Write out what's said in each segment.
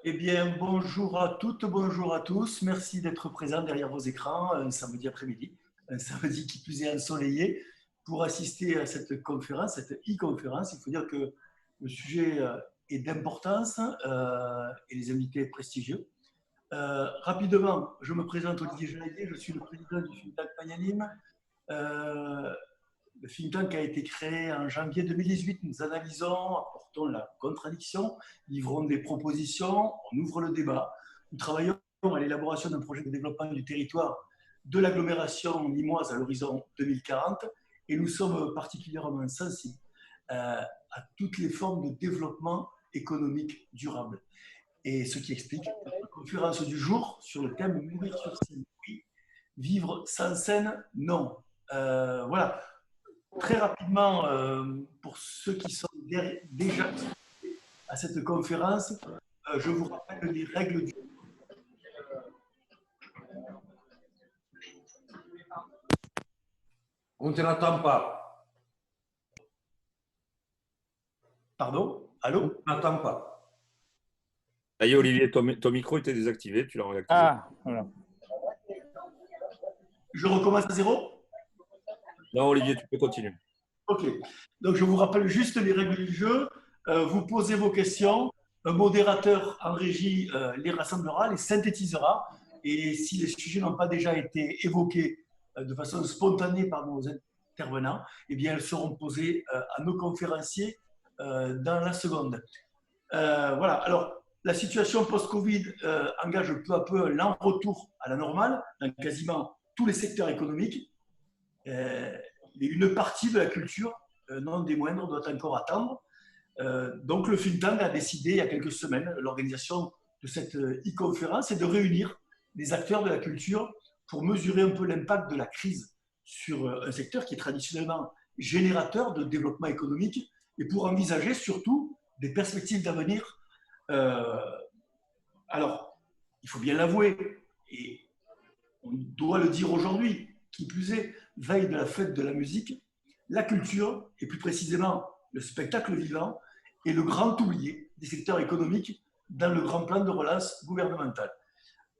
Eh bien, bonjour à toutes, bonjour à tous. Merci d'être présents derrière vos écrans un samedi après-midi, un samedi qui plus est ensoleillé, pour assister à cette conférence, cette e-conférence. Il faut dire que le sujet est d'importance et les invités prestigieux. Rapidement, je me présente Olivier Genaguier, je suis le président du think tank Magnanim. Euh, le think tank a été créé en janvier 2018. Nous analysons, apportons la contradiction, livrons des propositions, on ouvre le débat. Nous travaillons à l'élaboration d'un projet de développement du territoire de l'agglomération limoise à l'horizon 2040 et nous sommes particulièrement sensibles à toutes les formes de développement économique durable. Et ce qui explique notre conférence du jour sur le thème mourir sur scène, oui, vivre sans scène, non. Voilà, très rapidement, pour ceux qui sont déjà à cette conférence, je vous rappelle les règles du... On ne t'entend pas. Pardon? On ne Allô? t'entend pas. Ça y est, Olivier, ton micro était désactivé, tu l'as réactivé. Ah, voilà. Je recommence à zéro? Non, Olivier, tu peux continuer. Ok. Donc, je vous rappelle juste les règles du jeu. Vous posez vos questions. Un modérateur en régie les rassemblera, les synthétisera. Et si les sujets n'ont pas déjà été évoqués de façon spontanée par nos intervenants, eh bien, elles seront posées à nos conférenciers dans la seconde. Voilà. Alors, la situation post-Covid engage peu à peu un lent retour à la normale dans quasiment tous les secteurs économiques. Une partie de la culture, non des moindres, doit encore attendre. Donc le think tank a décidé il y a quelques semaines l'organisation de cette e-conférence et de réunir les acteurs de la culture pour mesurer un peu l'impact de la crise sur un secteur qui est traditionnellement générateur de développement économique et pour envisager surtout des perspectives d'avenir. Alors, il faut bien l'avouer, et on doit le dire aujourd'hui, qui plus est, veille de la fête de la musique, la culture, et plus précisément le spectacle vivant, est le grand oublié des secteurs économiques dans le grand plan de relance gouvernemental.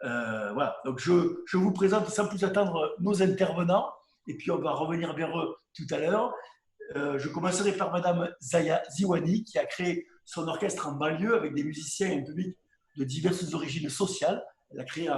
Voilà, donc je vous présente sans plus attendre nos intervenants, et puis on va revenir vers eux tout à l'heure. Je commencerai par Madame Zaya Ziwani, qui a créé son orchestre en banlieue avec des musiciens et un public de diverses origines sociales. Elle l'a créé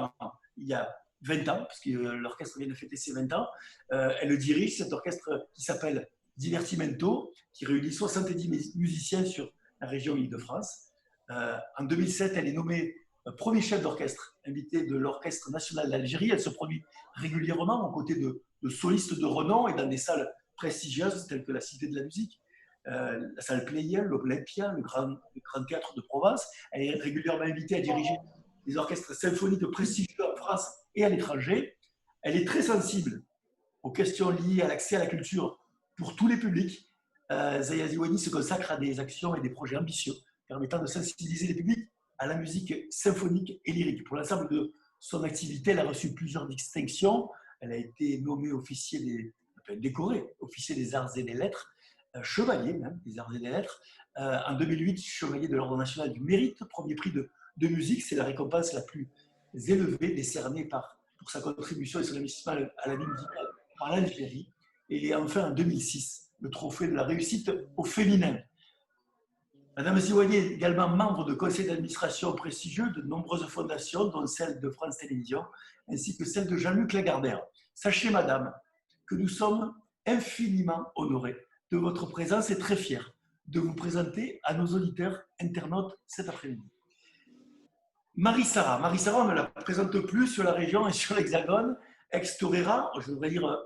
il y a 20 ans, parce que l'orchestre vient de fêter ses 20 ans. Elle le dirige, cet orchestre qui s'appelle Divertimento, qui réunit 70 musiciens sur la région Île-de-France. En 2007, elle est nommée premier chef d'orchestre, invité de l'Orchestre national d'Algérie. Elle se produit régulièrement aux côtés de solistes de renom et dans des salles prestigieuses telles que la Cité de la Musique, la salle Pleyel, l'Olympia, le Grand Théâtre de Provence. Elle est régulièrement invitée à diriger des orchestres symphoniques prestigieux en France et à l'étranger. Elle est très sensible aux questions liées à l'accès à la culture pour tous les publics. Zaya Ziwani se consacre à des actions et des projets ambitieux permettant de sensibiliser les publics à la musique symphonique et lyrique. Pour l'ensemble de son activité, elle a reçu plusieurs distinctions. Elle a été nommée décorée officier des arts et des lettres, chevalier même des arts et des lettres. En 2008, chevalier de l'Ordre national du mérite, premier prix de musique. C'est la récompense la plus élevée décernée pour sa contribution et son investissement à la vie musicale par l'Algérie. Et enfin, en 2006, le trophée de la réussite au féminin. Madame Ziwani est également membre de conseils d'administration prestigieux de nombreuses fondations, dont celle de France Télévisions, ainsi que celle de Jean-Luc Lagardère. Sachez, madame, que nous sommes infiniment honorés de votre présence et très fiers de vous présenter à nos auditeurs internautes cet après-midi. Marie-Sara, on ne la présente plus sur la région et sur l'Hexagone, ex-torera, je devrais dire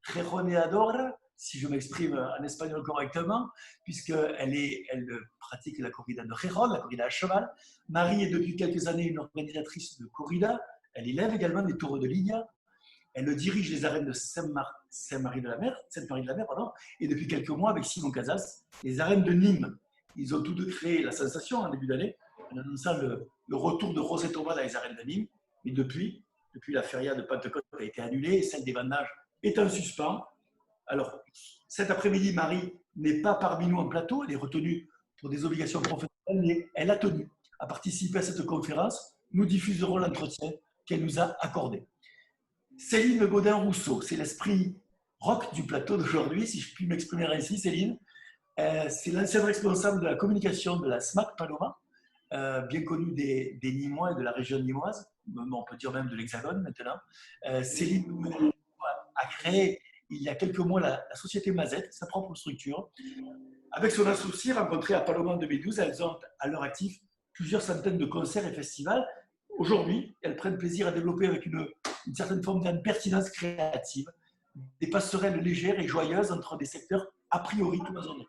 rejoneadora, si je m'exprime en espagnol correctement, puisqu'elle pratique la corrida de Gijón, la corrida à cheval. Marie est depuis quelques années une organisatrice de corrida. Elle élève également des taureaux de Lidia. Elle dirige les arènes de Sainte-Marie de la Mer, et depuis quelques mois, avec Simon Casas, les arènes de Nîmes. Ils ont tous deux créé la sensation en début d'année, en annonçant le retour de Rosé Thomas dans les arènes de Nîmes. Mais depuis la feria de Pentecôte a été annulée et celle des vendages est en suspens. Alors, cet après-midi, Marie n'est pas parmi nous en plateau, elle est retenue pour des obligations professionnelles, mais elle a tenu à participer à cette conférence. Nous diffuserons l'entretien qu'elle nous a accordé. Céline Gaudin-Rousseau, c'est l'esprit rock du plateau d'aujourd'hui, si je puis m'exprimer ainsi, Céline. C'est l'ancienne responsable de la communication de la SMAC Paloma, bien connue des Nîmois et de la région nîmoise, on peut dire même de l'Hexagone maintenant. Céline a créé il y a quelques mois la société Mazette, sa propre structure. Avec son associé rencontré à Paloma en 2012, elles ont à leur actif plusieurs centaines de concerts et festivals. Aujourd'hui, elles prennent plaisir à développer avec une certaine forme d'impertinence créative des passerelles légères et joyeuses entre des secteurs a priori cloisonnés.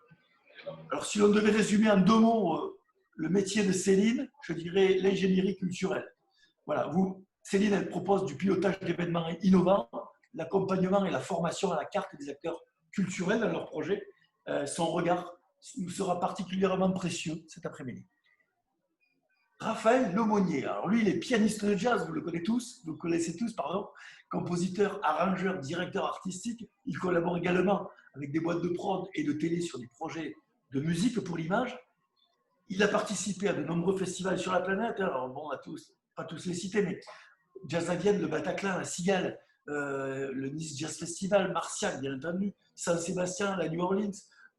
Alors, si l'on devait résumer en 2 mots le métier de Céline, je dirais l'ingénierie culturelle. Voilà, Céline, elle propose du pilotage d'événements innovants, l'accompagnement et la formation à la carte des acteurs culturels dans leurs projets. Son regard nous sera particulièrement précieux cet après-midi. Raphaël Lemonnier, alors lui, il est pianiste de jazz, vous le connaissez tous, compositeur, arrangeur, directeur artistique. Il collabore également avec des boîtes de prod et de télé sur des projets de musique pour l'image. Il a participé à de nombreux festivals sur la planète. Alors bon, pas tous les citer, mais Jazz à Vienne, le Bataclan, la Cigale, le Nice Jazz Festival, Marciac, bien entendu, Saint-Sébastien, la New Orleans,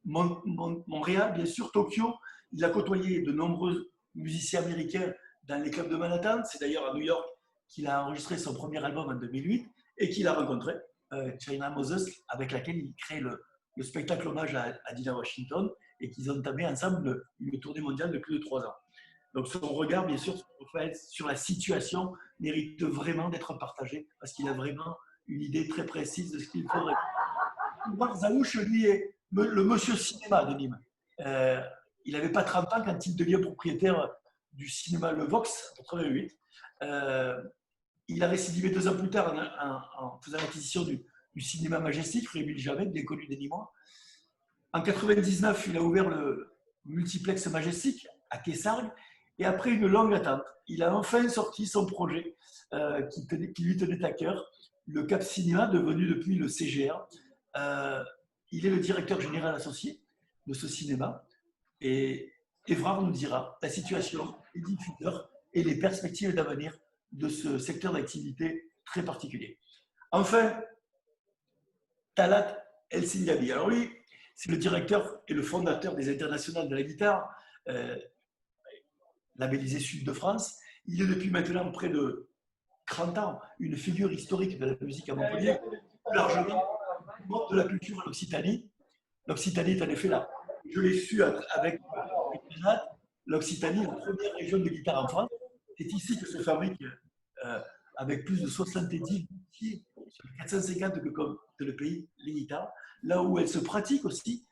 Montréal, bien sûr, Tokyo. Il a côtoyé de nombreux musiciens américains dans les clubs de Manhattan. C'est d'ailleurs à New York qu'il a enregistré son premier album en 2008 et qu'il a rencontré China Moses, avec laquelle il crée le spectacle hommage à Dinah Washington, et qu'ils ont entamé ensemble une tournée mondiale de plus de 3 ans. Donc son regard, bien sûr, sur la situation mérite vraiment d'être partagé, parce qu'il a vraiment une idée très précise de ce qu'il faudrait. Marc Zaouch, lui, est le monsieur cinéma de Nîmes. Il n'avait pas 30 ans quand il devient propriétaire du cinéma Le Vox, en 88. Il a récidivé 2 ans plus tard en faisant l'acquisition du cinéma Majestic, rue Émile Jamet, bien connu des Nîmois. En 99, il a ouvert le multiplex Majestic à Quessargues. Et après une longue attente, il a enfin sorti son projet qui lui tenait à cœur, le Cap Cinéma, devenu depuis le CGR. Il est le directeur général associé de ce cinéma. Et Évrard nous dira la situation, les diffuseurs et les perspectives d'avenir de ce secteur d'activité très particulier. Enfin, Talat El Singabi. Alors lui, c'est le directeur et le fondateur des Internationales de la guitare, labellisé Sud de France. Il est depuis maintenant près de 30 ans une figure historique de la musique à Montpellier, plus largement de la culture en Occitanie. L'Occitanie est en effet là. Je l'ai su avec l'Occitanie, la première région de guitare en France. C'est ici que se fabrique, avec plus de 70 métiers, sur les 450 que compte le pays, les guitares. Là où elles se pratiquent aussi,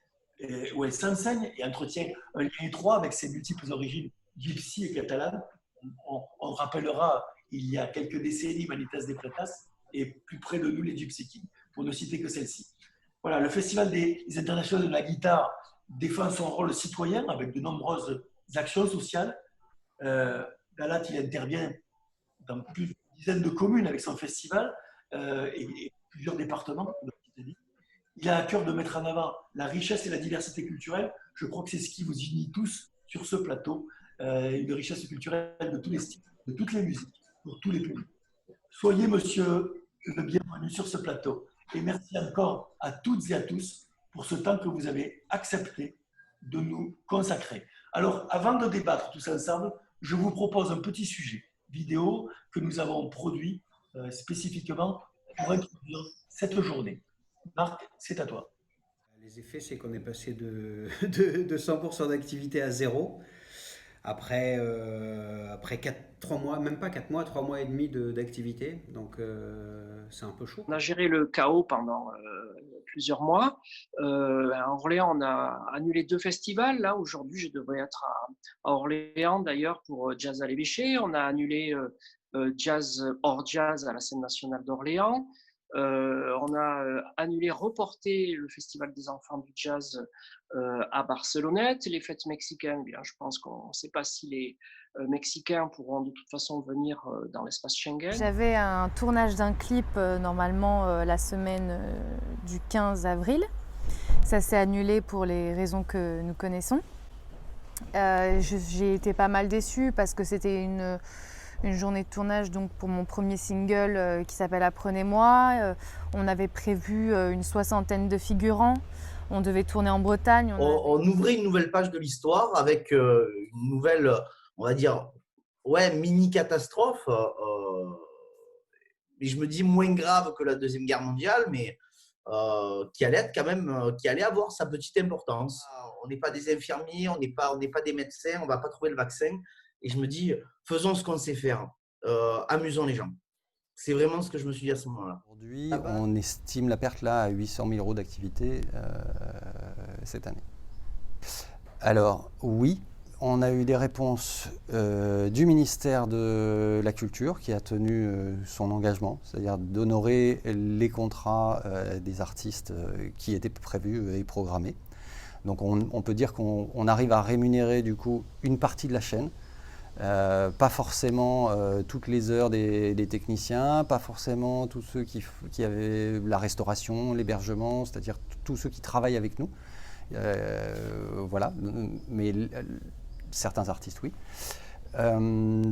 où elles s'enseignent et entretiennent un lien étroit avec ses multiples origines gypsy et catalanes. On rappellera, il y a quelques décennies, Manitas de Pretas, et plus près de nous, les Gypsy Kings, pour ne citer que celle-ci. Voilà, le Festival des Internationales de la guitare défend son rôle citoyen avec de nombreuses actions sociales. Talat, il intervient dans plus d'une dizaine de communes avec son festival et plusieurs départements. Il a à cœur de mettre en avant la richesse et la diversité culturelle. Je crois que c'est ce qui vous unit tous sur ce plateau. Une richesse culturelle de tous les styles, de toutes les musiques, pour tous les publics. Soyez, monsieur, le bienvenu sur ce plateau. Et merci encore à toutes et à tous pour ce temps que vous avez accepté de nous consacrer. Alors, avant de débattre tous ensemble, je vous propose un petit sujet vidéo que nous avons produit spécifiquement pour introduire cette journée. Marc, c'est à toi. Les effets, c'est qu'on est passé de 100% d'activité à 0. Après 3 mois, même pas 4 mois, 3 mois et demi d'activité. Donc, c'est un peu chaud. On a géré le chaos pendant plusieurs mois. À Orléans, on a annulé 2 festivals. Là, aujourd'hui, je devrais être à Orléans, d'ailleurs, pour Jazz à l'évêché. On a annulé Jazz hors jazz à la scène nationale d'Orléans. On a reporté le Festival des enfants du jazz à Barcelonnette. Les fêtes mexicaines, bien, je pense qu'on ne sait pas si les Mexicains pourront de toute façon venir dans l'espace Schengen. J'avais un tournage d'un clip normalement la semaine du 15 avril. Ça s'est annulé pour les raisons que nous connaissons. J'ai été pas mal déçue parce que c'était une journée de tournage donc, pour mon premier single qui s'appelle Apprenez-moi. On avait prévu une 60aine de figurants. On devait tourner en Bretagne. On ouvrait une nouvelle page de l'histoire avec une nouvelle, on va dire, mini-catastrophe. Mais je me dis moins grave que la Deuxième Guerre mondiale, mais qui allait être quand même, qui allait avoir sa petite importance. On n'est pas des infirmiers, on n'est pas des médecins, on ne va pas trouver le vaccin. Et je me dis, faisons ce qu'on sait faire, amusons les gens. C'est vraiment ce que je me suis dit à ce moment-là. Aujourd'hui, on estime la perte là à 800 000 euros d'activité cette année. Alors oui, on a eu des réponses du ministère de la Culture qui a tenu son engagement, c'est-à-dire d'honorer les contrats des artistes qui étaient prévus et programmés. Donc on peut dire qu'on arrive à rémunérer du coup une partie de la chaîne. Pas forcément toutes les heures des techniciens, pas forcément tous ceux qui avaient la restauration, l'hébergement, c'est-à-dire tous ceux qui travaillent avec nous. Voilà, mais certains artistes, oui.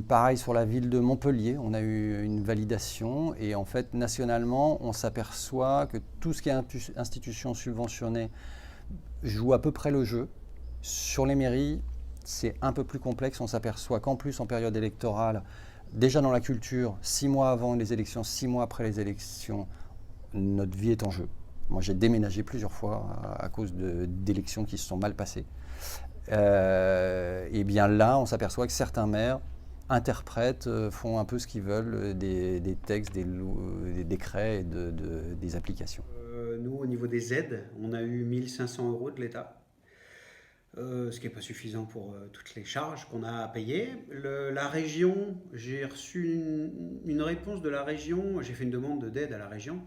Pareil sur la ville de Montpellier, on a eu une validation et en fait nationalement on s'aperçoit que tout ce qui est institution subventionnée joue à peu près le jeu. Sur les mairies, c'est un peu plus complexe. On s'aperçoit qu'en plus, en période électorale, déjà dans la culture, 6 mois avant les élections, 6 mois après les élections, notre vie est en jeu. Moi, j'ai déménagé plusieurs fois à cause d'élections qui se sont mal passées. Et bien là, on s'aperçoit que certains maires interprètent, font un peu ce qu'ils veulent des textes, des décrets et des applications. Nous, au niveau des aides, on a eu 1 500 € de l'État. Ce qui n'est pas suffisant pour toutes les charges qu'on a à payer. La région, j'ai reçu une réponse de la région, j'ai fait une demande d'aide à la région,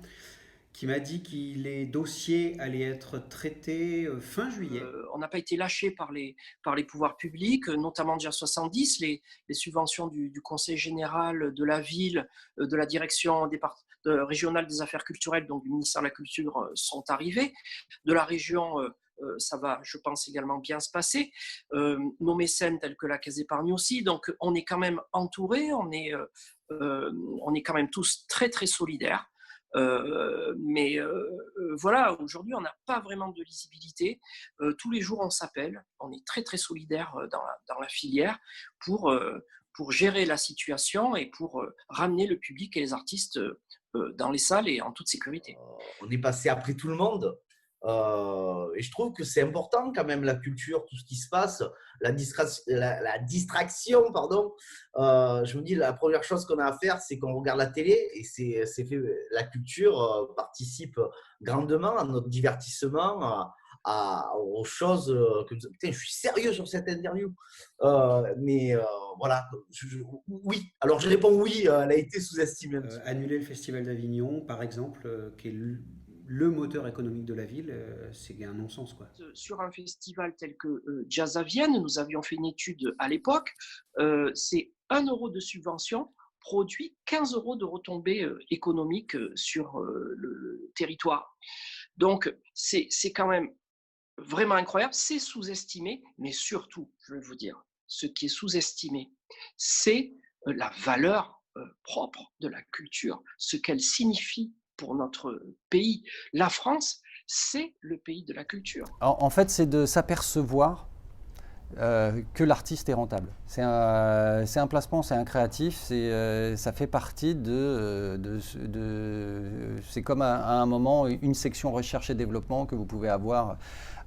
qui m'a dit que les dossiers allaient être traités fin juillet. On n'a pas été lâché par les pouvoirs publics, notamment déjà 70, les subventions du Conseil général de la ville, de la direction régionale des affaires culturelles, donc du ministère de la Culture, sont arrivées. De la région, ça va, je pense, également bien se passer. Nos mécènes tels que la Caisse d'épargne aussi. Donc, on est quand même entourés, on est quand même tous très, très solidaires. Mais voilà, aujourd'hui, on n'a pas vraiment de lisibilité. Tous les jours, on s'appelle. On est très, très solidaires dans la filière pour gérer la situation et pour ramener le public et les artistes dans les salles et en toute sécurité. On est passé après tout le monde. Et je trouve que c'est important quand même la culture, tout ce qui se passe, la distraction, pardon. Je me dis la première chose qu'on a à faire, c'est qu'on regarde la télé et c'est fait. La culture participe grandement à notre divertissement, aux choses que putain, je suis sérieux sur cette interview. Mais voilà, oui. Alors je réponds oui, elle a été sous-estimée. Annuler le Festival d'Avignon, par exemple, qui est le moteur économique de la ville, c'est un non-sens, quoi. Sur un festival tel que Jazz à Vienne, nous avions fait une étude à l'époque, c'est 1 € de subvention produit 15 € de retombées économiques sur le territoire. Donc, c'est quand même vraiment incroyable, c'est sous-estimé, mais surtout, je vais vous dire, ce qui est sous-estimé, c'est la valeur propre de la culture, ce qu'elle signifie pour notre pays. La France, c'est le pays de la culture. En fait, c'est de s'apercevoir que l'artiste est rentable. C'est un placement, c'est un créatif, ça fait partie c'est comme à un moment une section recherche et développement que vous pouvez avoir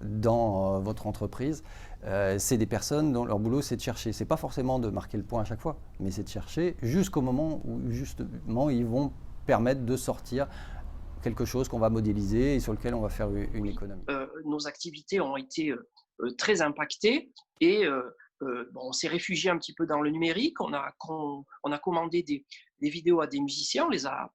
dans votre entreprise. C'est des personnes dont leur boulot c'est de chercher. C'est pas forcément de marquer le point à chaque fois, mais c'est de chercher jusqu'au moment où justement ils vont permettre de sortir quelque chose qu'on va modéliser et sur lequel on va faire une économie. Nos activités ont été très impactées et on s'est réfugié un petit peu dans le numérique. On a commandé des vidéos à des musiciens, on les a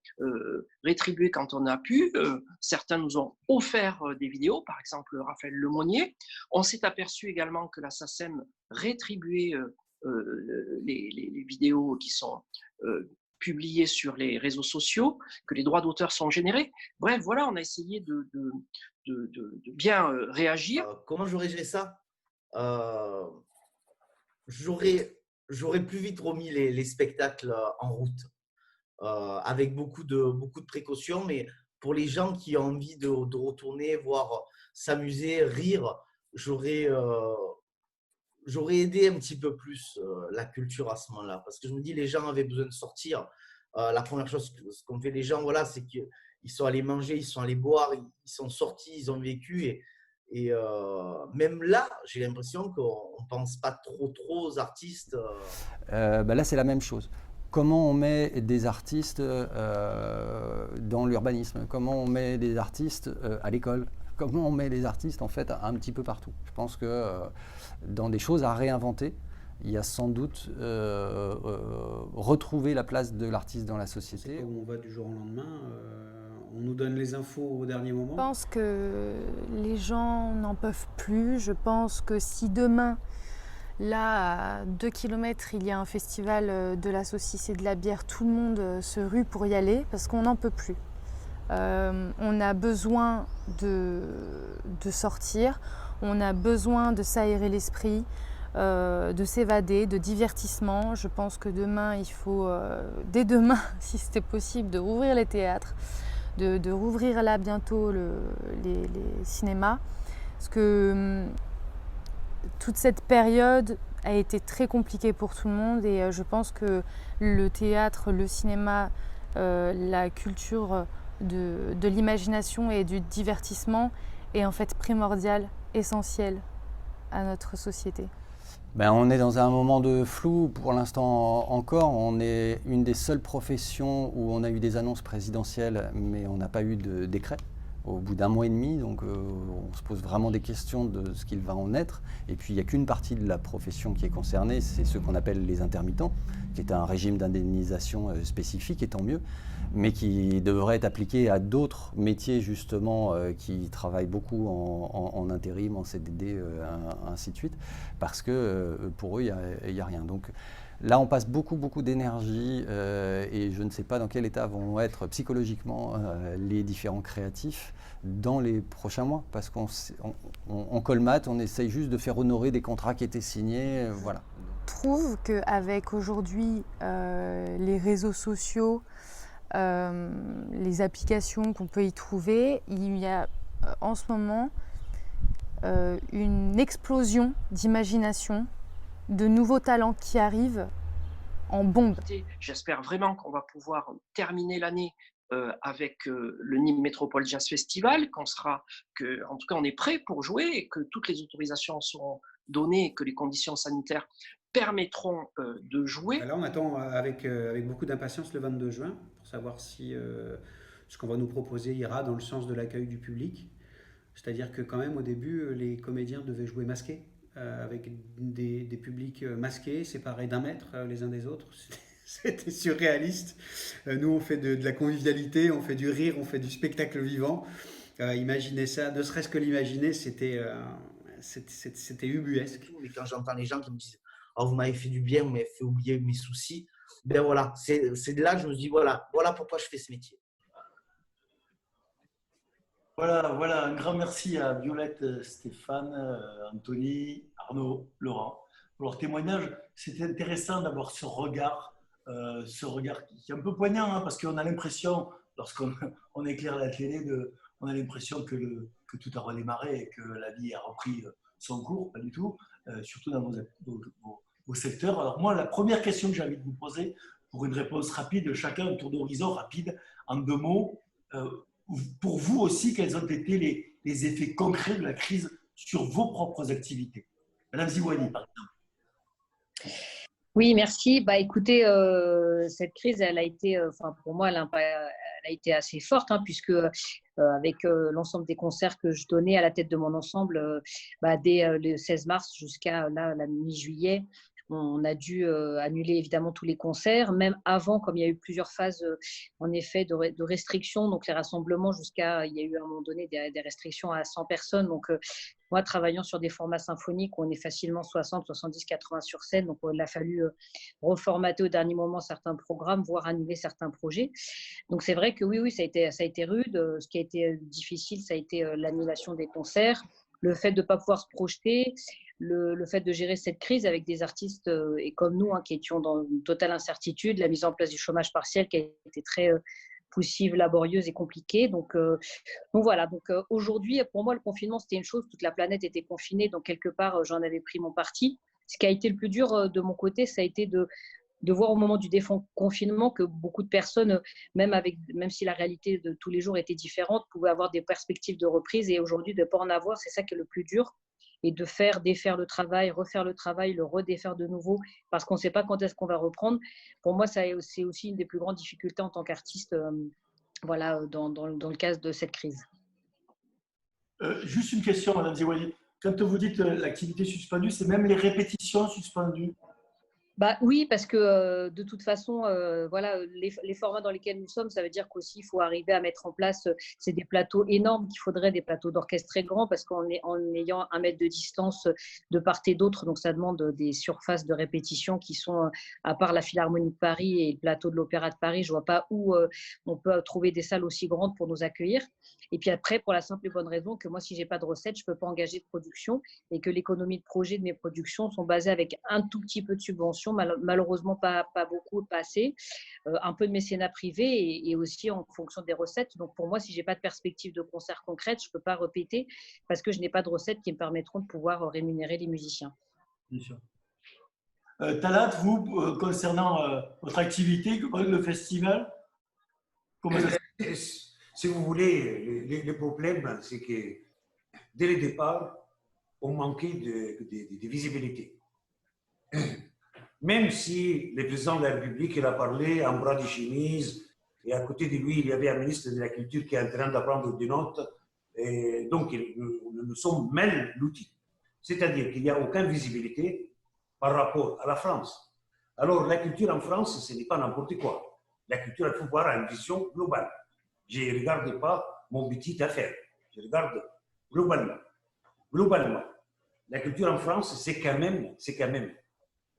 rétribuées quand on a pu. Certains nous ont offert des vidéos, par exemple Raphaël Lemonnier. On s'est aperçu également que la SACEM rétribuait les vidéos qui sont publiées sur les réseaux sociaux, que les droits d'auteur sont générés. Bref, voilà, on a essayé de bien réagir. Comment j'aurais géré ça j'aurais plus vite remis les spectacles en route, avec beaucoup de précautions, mais pour les gens qui ont envie de retourner, voir, s'amuser, rire, j'aurais aidé un petit peu plus la culture à ce moment-là, parce que je me dis les gens avaient besoin de sortir. La première chose qu'ont fait les gens, voilà, c'est qu'ils sont allés manger, ils sont allés boire, ils sont sortis, ils ont vécu, et même là, j'ai l'impression qu'on ne pense pas trop aux artistes. Là, c'est la même chose. Comment on met des artistes dans l'urbanisme? Comment on met des artistes à l'école? Comment on met des artistes en fait un petit peu partout? Je pense que dans des choses à réinventer, il y a sans doute retrouver la place de l'artiste dans la société. On va du jour au lendemain, on nous donne les infos au dernier moment. Je pense que les gens n'en peuvent plus. Je pense que si demain, là, à 2 km, il y a un festival de la saucisse et de la bière, tout le monde se rue pour y aller parce qu'on n'en peut plus. On a besoin de sortir, on a besoin de s'aérer l'esprit, de s'évader, de divertissement. Je pense que demain, il faut, dès demain, si c'était possible, de rouvrir les théâtres, de rouvrir là bientôt les cinémas. Parce que toute cette période a été très compliquée pour tout le monde et je pense que le théâtre, le cinéma, la culture de l'imagination et du divertissement est en fait primordial, essentiel à notre société. On est dans un moment de flou pour l'instant encore. On est une des seules professions où on a eu des annonces présidentielles, mais on n'a pas eu de décret au bout d'1 mois et demi. Donc on se pose vraiment des questions de ce qu'il va en être. Et puis il n'y a qu'une partie de la profession qui est concernée, c'est ceux qu'on appelle les intermittents, qui est un régime d'indemnisation spécifique, et tant mieux, mais qui devrait être appliqué à d'autres métiers justement qui travaillent beaucoup en intérim, en CDD, ainsi de suite, parce que pour eux, il n'y a rien. Donc là, on passe beaucoup d'énergie et je ne sais pas dans quel état vont être psychologiquement les différents créatifs dans les prochains mois, parce qu'on colmate, on essaye juste de faire honorer des contrats qui étaient signés, voilà. Je trouve qu'avec aujourd'hui les réseaux sociaux, les applications qu'on peut y trouver, il y a en ce moment une explosion d'imagination, de nouveaux talents qui arrivent en bombe. J'espère vraiment qu'on va pouvoir terminer l'année avec le Nîmes Métropole Jazz Festival, en tout cas on est prêt pour jouer et que toutes les autorisations seront données et que les conditions sanitaires permettront de jouer. Là, on attend avec beaucoup d'impatience le 22 juin pour savoir si ce qu'on va nous proposer ira dans le sens de l'accueil du public. C'est-à-dire que quand même au début, les comédiens devaient jouer masqués, avec des publics masqués, séparés d'1 mètre les uns des autres. C'était surréaliste. Nous, on fait de la convivialité, on fait du rire, on fait du spectacle vivant. Imaginez ça, ne serait-ce que l'imaginer, c'était ubuesque. Et quand j'entends les gens qui me disent « Oh, vous m'avez fait du bien, vous m'avez fait oublier mes soucis », ben voilà, c'est de là que je me dis voilà pourquoi je fais ce métier. Voilà, un grand merci à Violette, Stéphane, Anthony, Arnaud, Laurent pour leur témoignage. C'était intéressant d'avoir ce regard qui est un peu poignant, hein, parce qu'on a l'impression, lorsqu'on éclaire la télé, on a l'impression que tout a redémarré et que la vie a repris son cours, pas du tout, surtout dans vos secteurs. Alors moi, la première question que j'ai envie de vous poser, pour une réponse rapide, chacun un tour d'horizon rapide, en 2 mots, pour vous aussi, quels ont été les effets concrets de la crise sur vos propres activités? Madame Ziwani, par exemple. Oui, merci. Écoutez, cette crise, elle a été, pour moi, elle a été assez forte, hein, puisque avec l'ensemble des concerts que je donnais à la tête de mon ensemble, dès le 16 mars jusqu'à la mi-juillet, on a dû annuler évidemment tous les concerts, même avant, comme il y a eu plusieurs phases en effet de restrictions, donc les rassemblements il y a eu à un moment donné des restrictions à 100 personnes. Donc moi, travaillant sur des formats symphoniques où on est facilement 60, 70, 80 sur scène, donc il a fallu reformater au dernier moment certains programmes, voire annuler certains projets. Donc c'est vrai que oui, ça a été rude. Ce qui a été difficile, ça a été l'annulation des concerts, le fait de ne pas pouvoir se projeter. le fait de gérer cette crise avec des artistes et comme nous, qui étions dans une totale incertitude, la mise en place du chômage partiel qui a été très poussive, laborieuse et compliquée. Donc voilà. Donc aujourd'hui, pour moi, le confinement, c'était une chose. Toute la planète était confinée. Donc quelque part, j'en avais pris mon parti. Ce qui a été le plus dur de mon côté, ça a été de voir au moment du déconfinement que beaucoup de personnes, même si la réalité de tous les jours était différente, pouvaient avoir des perspectives de reprise. Et aujourd'hui, de ne pas en avoir, c'est ça qui est le plus dur. Et de défaire le travail, refaire le travail, le redéfaire de nouveau, parce qu'on ne sait pas quand est-ce qu'on va reprendre. Pour moi, c'est aussi une des plus grandes difficultés en tant qu'artiste, voilà, dans le cas de cette crise. Juste une question, Madame Zewali. Quand vous dites l'activité suspendue, c'est même les répétitions suspendues? Bah oui, parce que de toute façon, voilà, les formats dans lesquels nous sommes, ça veut dire qu'aussi il faut arriver à mettre en place, c'est des plateaux énormes qu'il faudrait, des plateaux d'orchestre très grands, parce qu'en ayant 1 mètre de distance de part et d'autre, donc ça demande des surfaces de répétition qui sont, à part la Philharmonie de Paris et le plateau de l'Opéra de Paris, je ne vois pas où on peut trouver des salles aussi grandes pour nous accueillir. Et puis après, pour la simple et bonne raison que moi, si je n'ai pas de recettes, je ne peux pas engager de production et que l'économie de projet de mes productions sont basées avec un tout petit peu de subventions, malheureusement pas beaucoup, pas assez, un peu de mécénat privé et aussi en fonction des recettes. Donc pour moi, si je n'ai pas de perspective de concert concrète, je ne peux pas répéter parce que je n'ai pas de recettes qui me permettront de pouvoir rémunérer les musiciens. Bien sûr. Talat, vous, concernant votre activité, le festival, comment ça se passe? Si vous voulez, le problème, c'est que dès le départ, on manquait de visibilité. Même si le président de la République il a parlé en bras de chemise, et à côté de lui, il y avait un ministre de la Culture qui est en train d'apprendre des notes, et donc nous sommes mal l'outil. C'est-à-dire qu'il n'y a aucune visibilité par rapport à la France. Alors, la culture en France, ce n'est pas n'importe quoi. La culture, il faut voir une vision globale. Je ne regarde pas mon petit affaire. Je regarde globalement. Globalement, la culture en France, c'est quand même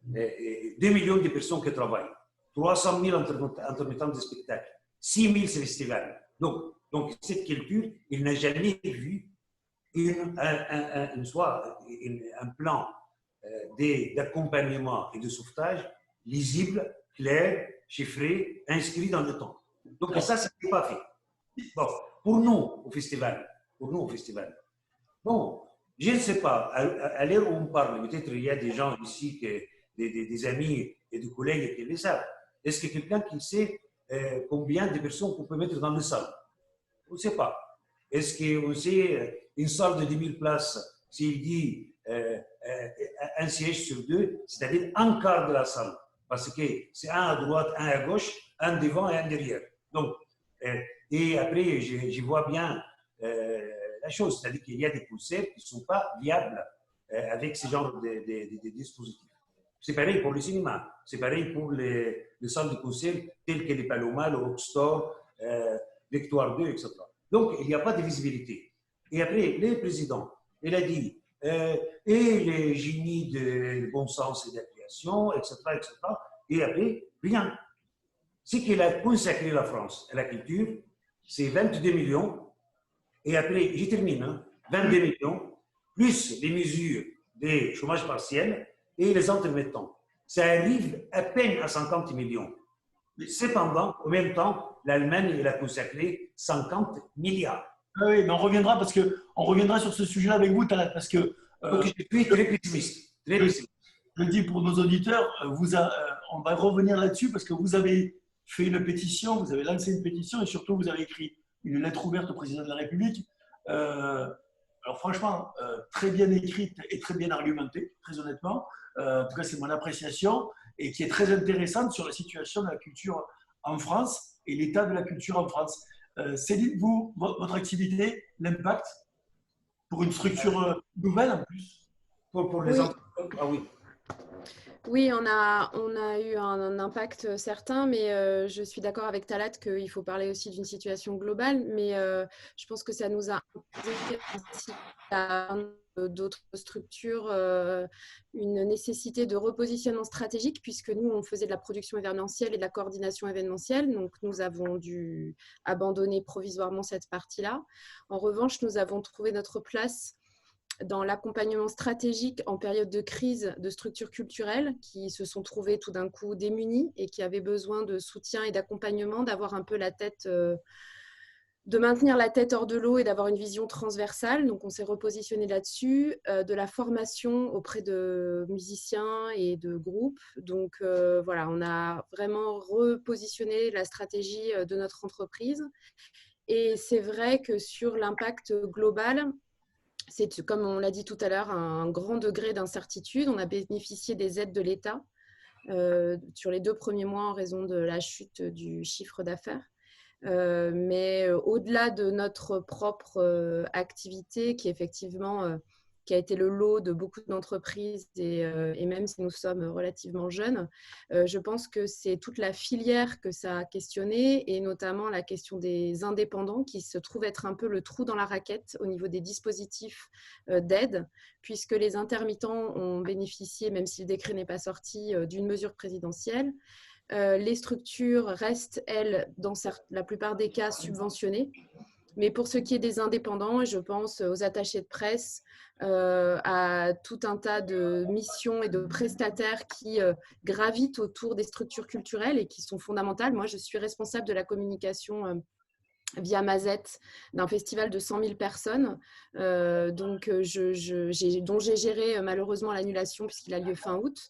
2 millions de personnes qui travaillent, 300 000 intermittents de spectacle, 6 000 festivals. Donc cette culture, il n'a jamais vu un plan d'accompagnement et de sauvetage lisible, clair, chiffré, inscrit dans le temps. Donc ça n'est pas fait. Bon, pour nous, au festival, bon, je ne sais pas, à l'heure où on parle, peut-être il y a des gens ici, des amis et des collègues qui le savent. Est-ce qu'il y a quelqu'un qui sait combien de personnes qu'on peut mettre dans une salle? On ne sait pas. Est-ce qu'on sait une salle de 10 000 places, s'il dit un siège sur 2, c'est-à-dire un quart de la salle? Parce que c'est un à droite, un à gauche, un devant et un derrière. Donc, et après, je vois bien la chose, c'est-à-dire qu'il y a des concerts qui ne sont pas viables avec ce genre de dispositifs. C'est pareil pour le cinéma, c'est pareil pour les salles de concert telles que les Paloma, le Rockstore, Victoire 2, etc. Donc, il n'y a pas de visibilité. Et après, le président, il a dit, et les génies de bon sens et de la création, etc., etc. Et après, rien. Ce qu'il a consacré la France à la culture, c'est 22 millions. Et après, je termine, 22 millions, plus les mesures de chômage partiel et les intermittents. Ça arrive à peine à 50 millions. Cependant, en même temps, l'Allemagne elle a consacré 50 milliards. Ah oui, mais on reviendra sur ce sujet-là avec vous, Talat, parce que donc, je suis très pessimiste. Très pessimiste. Je le dis pour nos auditeurs, on va revenir là-dessus parce que vous avez fait une pétition, vous avez lancé une pétition et surtout vous avez écrit une lettre ouverte au président de la République. Alors franchement, très bien écrite et très bien argumentée, très honnêtement. En tout cas, c'est mon appréciation et qui est très intéressante sur la situation de la culture en France et l'état de la culture en France. Céline, vous, votre activité, l'impact pour une structure nouvelle en plus? Pour les entreprises, ah oui. Oui, on a eu un impact certain, mais je suis d'accord avec Talat qu'il faut parler aussi d'une situation globale, mais je pense que ça nous a imposé ainsi à d'autres structures une nécessité de repositionnement stratégique, puisque nous, on faisait de la production événementielle et de la coordination événementielle, donc nous avons dû abandonner provisoirement cette partie-là. En revanche, nous avons trouvé notre place dans l'accompagnement stratégique en période de crise de structures culturelles qui se sont trouvées tout d'un coup démunies et qui avaient besoin de soutien et d'accompagnement, d'avoir un peu la tête, de maintenir la tête hors de l'eau et d'avoir une vision transversale. Donc, on s'est repositionné là-dessus, de la formation auprès de musiciens et de groupes. Donc, voilà, on a vraiment repositionné la stratégie de notre entreprise. Et c'est vrai que sur l'impact global, c'est, comme on l'a dit tout à l'heure, un grand degré d'incertitude. On a bénéficié des aides de l'État sur les 2 premiers mois en raison de la chute du chiffre d'affaires. Mais au-delà de notre propre activité, qui effectivement qui a été le lot de beaucoup d'entreprises et même si nous sommes relativement jeunes, je pense que c'est toute la filière que ça a questionné et notamment la question des indépendants qui se trouve être un peu le trou dans la raquette au niveau des dispositifs d'aide, puisque les intermittents ont bénéficié, même si le décret n'est pas sorti, d'une mesure présidentielle. Les structures restent, elles, dans la plupart des cas, subventionnées. Mais pour ce qui est des indépendants, je pense aux attachés de presse, à tout un tas de missions et de prestataires qui gravitent autour des structures culturelles et qui sont fondamentales. Moi, je suis responsable de la communication via Mazette d'un festival de 100 000 personnes, dont j'ai géré malheureusement l'annulation puisqu'il a lieu fin août.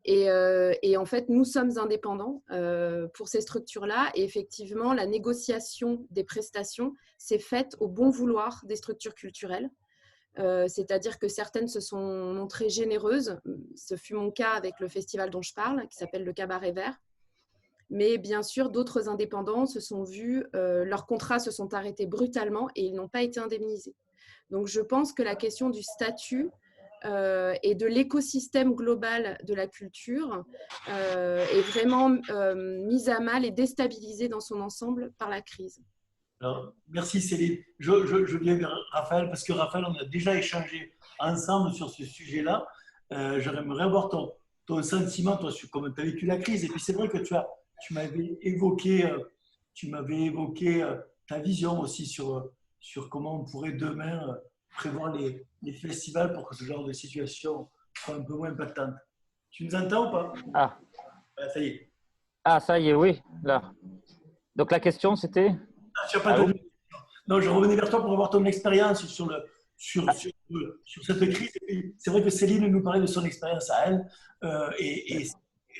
Et en fait, nous sommes indépendants pour ces structures-là. Et effectivement, la négociation des prestations s'est faite au bon vouloir des structures culturelles. C'est-à-dire que certaines se sont montrées généreuses. Ce fut mon cas avec le festival dont je parle, qui s'appelle le Cabaret Vert. Mais bien sûr, d'autres indépendants se sont vus, leurs contrats se sont arrêtés brutalement et ils n'ont pas été indemnisés. Donc, je pense que la question du statut et de l'écosystème global de la culture est vraiment mise à mal et déstabilisée dans son ensemble par la crise. Alors, merci Céline. Je viens vers Raphaël parce que Raphaël, on a déjà échangé ensemble sur ce sujet-là. J'aimerais avoir ton sentiment, toi, sur comment tu as vécu la crise. Et puis c'est vrai que tu m'avais évoqué ta vision aussi sur comment on pourrait demain prévoir les festivals pour que ce genre de situation soit un peu moins impactante. Tu nous entends ou pas? Ah. Ça y est. Ah, ça y est, oui, là. Donc la question, c'était… Non, je revenais vers toi pour avoir ton expérience sur cette crise. C'est vrai que Céline nous parlait de son expérience à elle et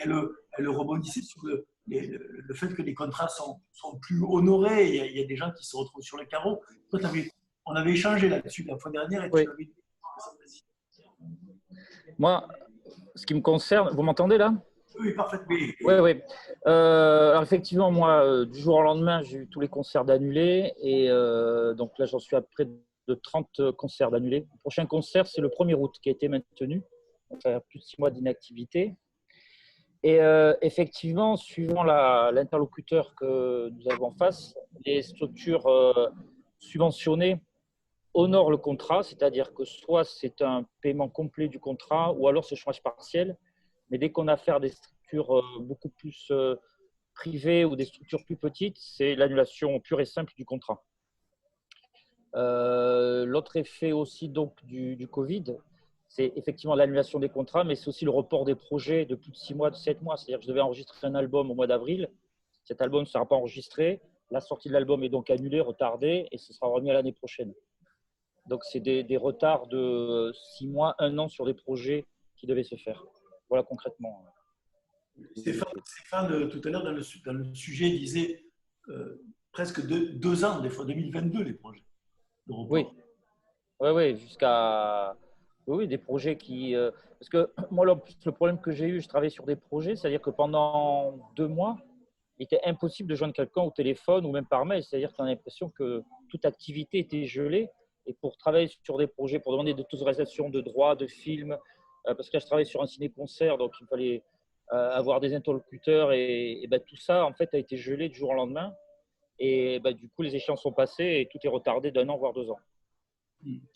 elle rebondissait sur le fait que les contrats sont plus honorés. Il y a des gens qui se retrouvent sur le carreau. Toi, on avait échangé là-dessus la fois dernière. Et oui. Moi, ce qui me concerne, vous m'entendez là? Oui, parfaitement. Oui. Alors effectivement, moi, du jour au lendemain, j'ai eu tous les concerts d'annulés. Et donc là, j'en suis à près de 30 concerts d'annulés. Le prochain concert, c'est le 1er août qui a été maintenu. Donc, ça va plus de 6 mois d'inactivité. Et effectivement, suivant l'interlocuteur que nous avons en face, les structures subventionnées honorent le contrat, c'est-à-dire que soit c'est un paiement complet du contrat ou alors c'est chômage partiel. Mais dès qu'on a affaire à des structures beaucoup plus privées ou des structures plus petites, c'est l'annulation pure et simple du contrat. L'autre effet aussi donc du Covid, c'est effectivement l'annulation des contrats, mais c'est aussi le report des projets de plus de 6 mois, de 7 mois. C'est-à-dire que je devais enregistrer un album au mois d'avril. Cet album ne sera pas enregistré. La sortie de l'album est donc annulée, retardée, et ce sera remis à l'année prochaine. Donc, c'est des retards de 6 mois, 1 an sur des projets qui devaient se faire. Voilà concrètement. Stéphane, tout à l'heure, dans le sujet, disait presque 2 ans, des fois 2022, les projets. Oui, jusqu'à… Oui, des projets qui… parce que moi, le problème que j'ai eu, je travaillais sur des projets, c'est-à-dire que pendant 2 mois, il était impossible de joindre quelqu'un au téléphone ou même par mail. C'est-à-dire qu'on a l'impression que toute activité était gelée. Et pour travailler sur des projets, pour demander de autorisation de droits, de films, parce que là, je travaillais sur un ciné-concert, donc il fallait avoir des interlocuteurs. Et tout ça, en fait, a été gelé du jour au lendemain. Et du coup, les échéances sont passées et tout est retardé d'1 an, voire 2 ans.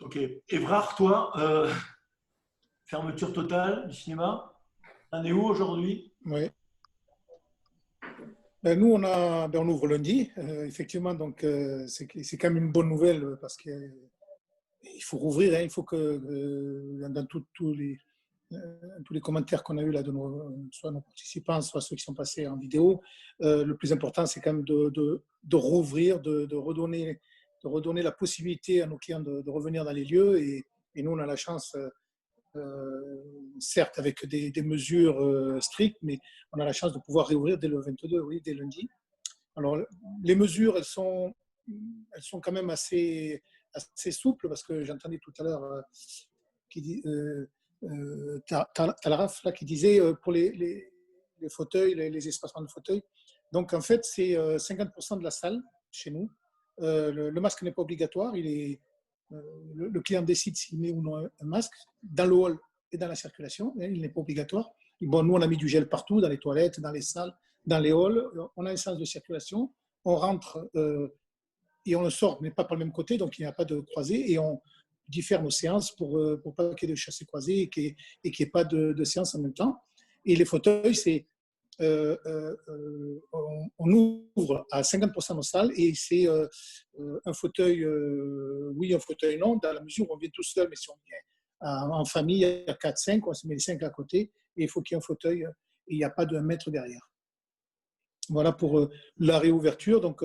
Ok. Évrard, toi, fermeture totale du cinéma. On est où aujourd'hui? Oui. Nous, on ouvre lundi. Effectivement, donc c'est quand même une bonne nouvelle parce que il faut rouvrir, hein, il faut que dans tous les commentaires qu'on a eu là, soit nos participants, soit ceux qui sont passés en vidéo, le plus important, c'est quand même de rouvrir, de redonner la possibilité à nos clients de revenir dans les lieux. Et nous, on a la chance, certes avec des mesures strictes, mais on a la chance de pouvoir réouvrir dès le 22, oui, dès lundi. Alors, les mesures, elles sont quand même assez souples, parce que j'entendais tout à l'heure Talaraf là, qui disait pour les fauteuils, les espacements de fauteuils. Donc, en fait, c'est 50% de la salle chez nous. Le masque n'est pas obligatoire. Le client décide s'il met ou non un masque dans le hall et dans la circulation. Il n'est pas obligatoire. Et bon, nous, on a mis du gel partout, dans les toilettes, dans les salles, dans les halls. On a un sens de circulation. On rentre et on le sort, mais pas par le même côté, donc il n'y a pas de croisée. Et on diffère nos séances pour pas qu'il y ait de chassés croisés et qu'il n'y ait pas de séances en même temps. Et les fauteuils, c'est on ouvre à 50% nos salles et c'est un fauteuil oui, un fauteuil non, dans la mesure où on vient tout seul, mais si on vient en famille, il y a 4-5, on se met les 5 à côté et il faut qu'il y ait un fauteuil et il n'y a pas d'un mètre derrière. Voilà pour la réouverture. Donc,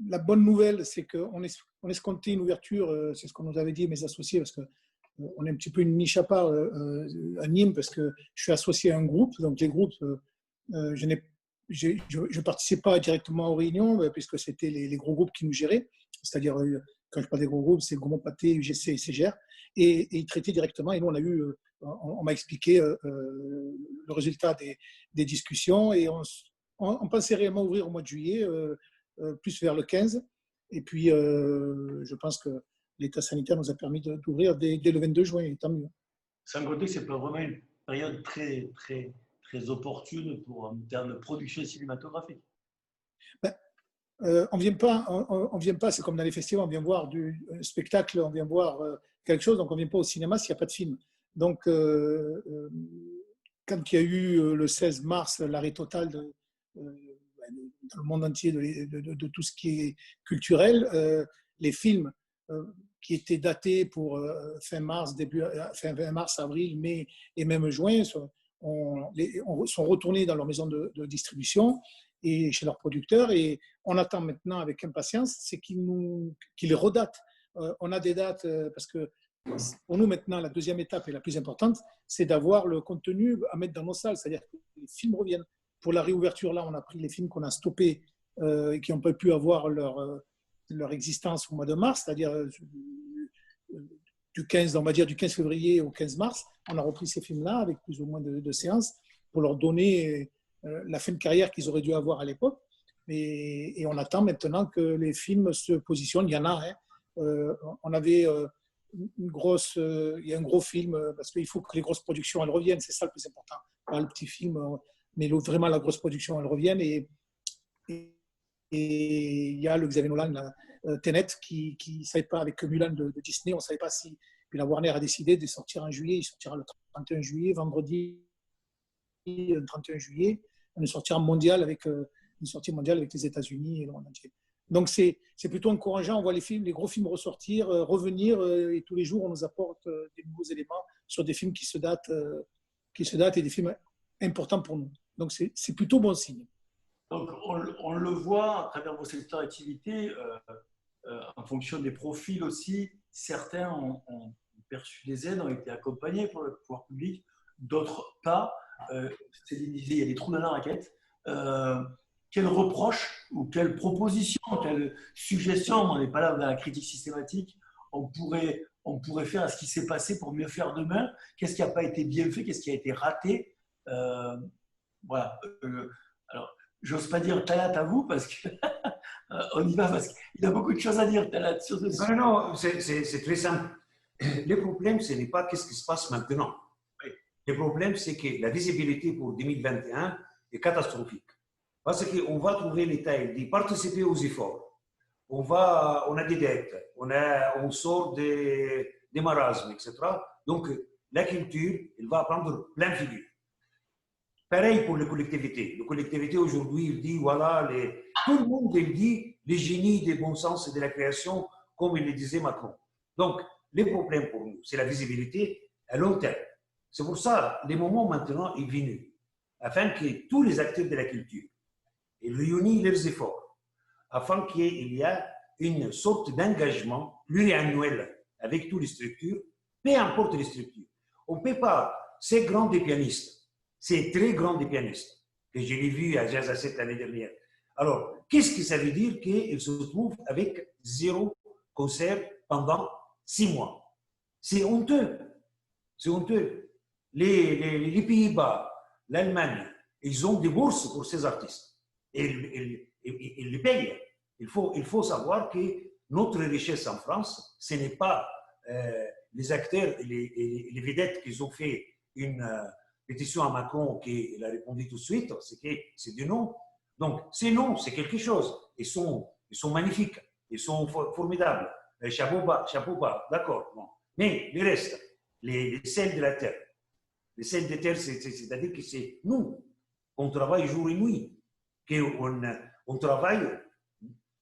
la bonne nouvelle, c'est qu'on escomptait une ouverture, c'est ce qu'on nous avait dit mes associés, parce qu'on est un petit peu une niche à part à Nîmes, parce que je suis associé à un groupe. Donc les groupes, je ne participe pas directement aux réunions, puisque c'était les gros groupes qui nous géraient. C'est-à-dire, quand je parle des gros groupes, c'est Gaumont Pâté, UGC et CGR. Et ils traitaient directement. Et nous, on m'a expliqué le résultat des discussions. Et on pensait réellement ouvrir au mois de juillet, plus vers le 15. Et puis, je pense que l'état sanitaire nous a permis d'ouvrir dès le 22 juin, et tant mieux. Sans compter que c'est vraiment une période très, très, très opportune en termes de production cinématographique. Ben, on vient pas, c'est comme dans les festivals, on vient voir du spectacle, on vient voir quelque chose, donc on ne vient pas au cinéma s'il n'y a pas de film. Donc, quand il y a eu le 16 mars l'arrêt total dans le monde entier de tout ce qui est culturel, les films qui étaient datés pour fin mars, avril, mai et même juin sont retournés dans leur maison de distribution et chez leurs producteurs. Et on attend maintenant avec impatience, c'est qu'ils les redatent. On a des dates parce que pour nous maintenant, la deuxième étape et la plus importante, c'est d'avoir le contenu à mettre dans nos salles, c'est-à-dire que les films reviennent. Pour la réouverture, là, on a pris les films qu'on a stoppés et qui n'ont pas pu avoir leur existence au mois de mars, c'est-à-dire du 15 février au 15 mars. On a repris ces films-là avec plus ou moins de séances pour leur donner la fin de carrière qu'ils auraient dû avoir à l'époque. Et on attend maintenant que les films se positionnent. Il y en a. On avait il y a un gros film, parce qu'il faut que les grosses productions elles reviennent. C'est ça le plus important. Pas le petit film, mais vraiment la grosse production elle revienne. Et il y a le Xavier Nolan, Tenet, qui ne savait pas, avec Mulan de Disney, on ne savait pas si. Puis la Warner a décidé de sortir en juillet. Il sortira le 31 juillet, vendredi, le 31 juillet. Une sortie mondiale avec les États-Unis et le monde entier. Donc c'est plutôt encourageant. On voit les gros films ressortir, revenir, et tous les jours on nous apporte des nouveaux éléments sur des films qui se datent et des films importants pour nous. Donc c'est plutôt bon signe. Donc on le voit à travers vos secteurs d'activité, en fonction des profils aussi. Certains ont perçu des aides, ont été accompagnés pour le pouvoir public, d'autres pas. Céline disait, il y a des trous dans la raquette. Quelle reproche ou quelle proposition, quelle suggestion, on n'est pas là dans la critique systématique, on pourrait faire à ce qui s'est passé pour mieux faire demain? Qu'est-ce qui n'a pas été bien fait? Qu'est-ce qui a été raté? Voilà. Alors, j'ose pas dire Talat à vous parce qu'on y va, parce qu'il a beaucoup de choses à dire, Talat, sur ce sujet. Non, c'est très simple. Le problème, ce n'est pas qu'est-ce qui se passe maintenant. Le problème, c'est que la visibilité pour 2021 est catastrophique. Parce qu'on va trouver l'État, il dit participer aux efforts. On a des dettes, on sort des marasmes, etc. Donc, la culture, elle va prendre plein figure. Pareil pour les collectivités. Les collectivités, aujourd'hui, il dit, voilà, tout le monde il dit, les génies des bons sens et de la création, comme il le disait Macron. Donc, le problème pour nous, c'est la visibilité à long terme. C'est pour ça que le moment maintenant est venu, afin que tous les acteurs de la culture réunissent leurs efforts, afin qu'il y ait une sorte d'engagement pluriannuel avec toutes les structures, peu importe les structures. On ne peut pas, ces grands des pianistes, ces très grands des pianistes, que je l'ai vu à Jazz Asset l'année dernière. Alors, qu'est-ce que ça veut dire qu'ils se retrouvent avec 0 concert pendant 6 mois? C'est honteux. C'est honteux. Les Pays-Bas, l'Allemagne, ils ont des bourses pour ces artistes. Et ils les payent. Il faut savoir que notre richesse en France, ce n'est pas les acteurs et les vedettes qui ont fait une pétition à Macron qu'il a répondu tout de suite, c'est du non. Donc, ces noms, c'est quelque chose. Ils sont magnifiques, ils sont formidables. Chapeau bas, d'accord. Bon. Mais le reste, les sels de la terre, les sels de terre, c'est-à-dire que c'est nous, on travaille jour et nuit, qu'on travaille,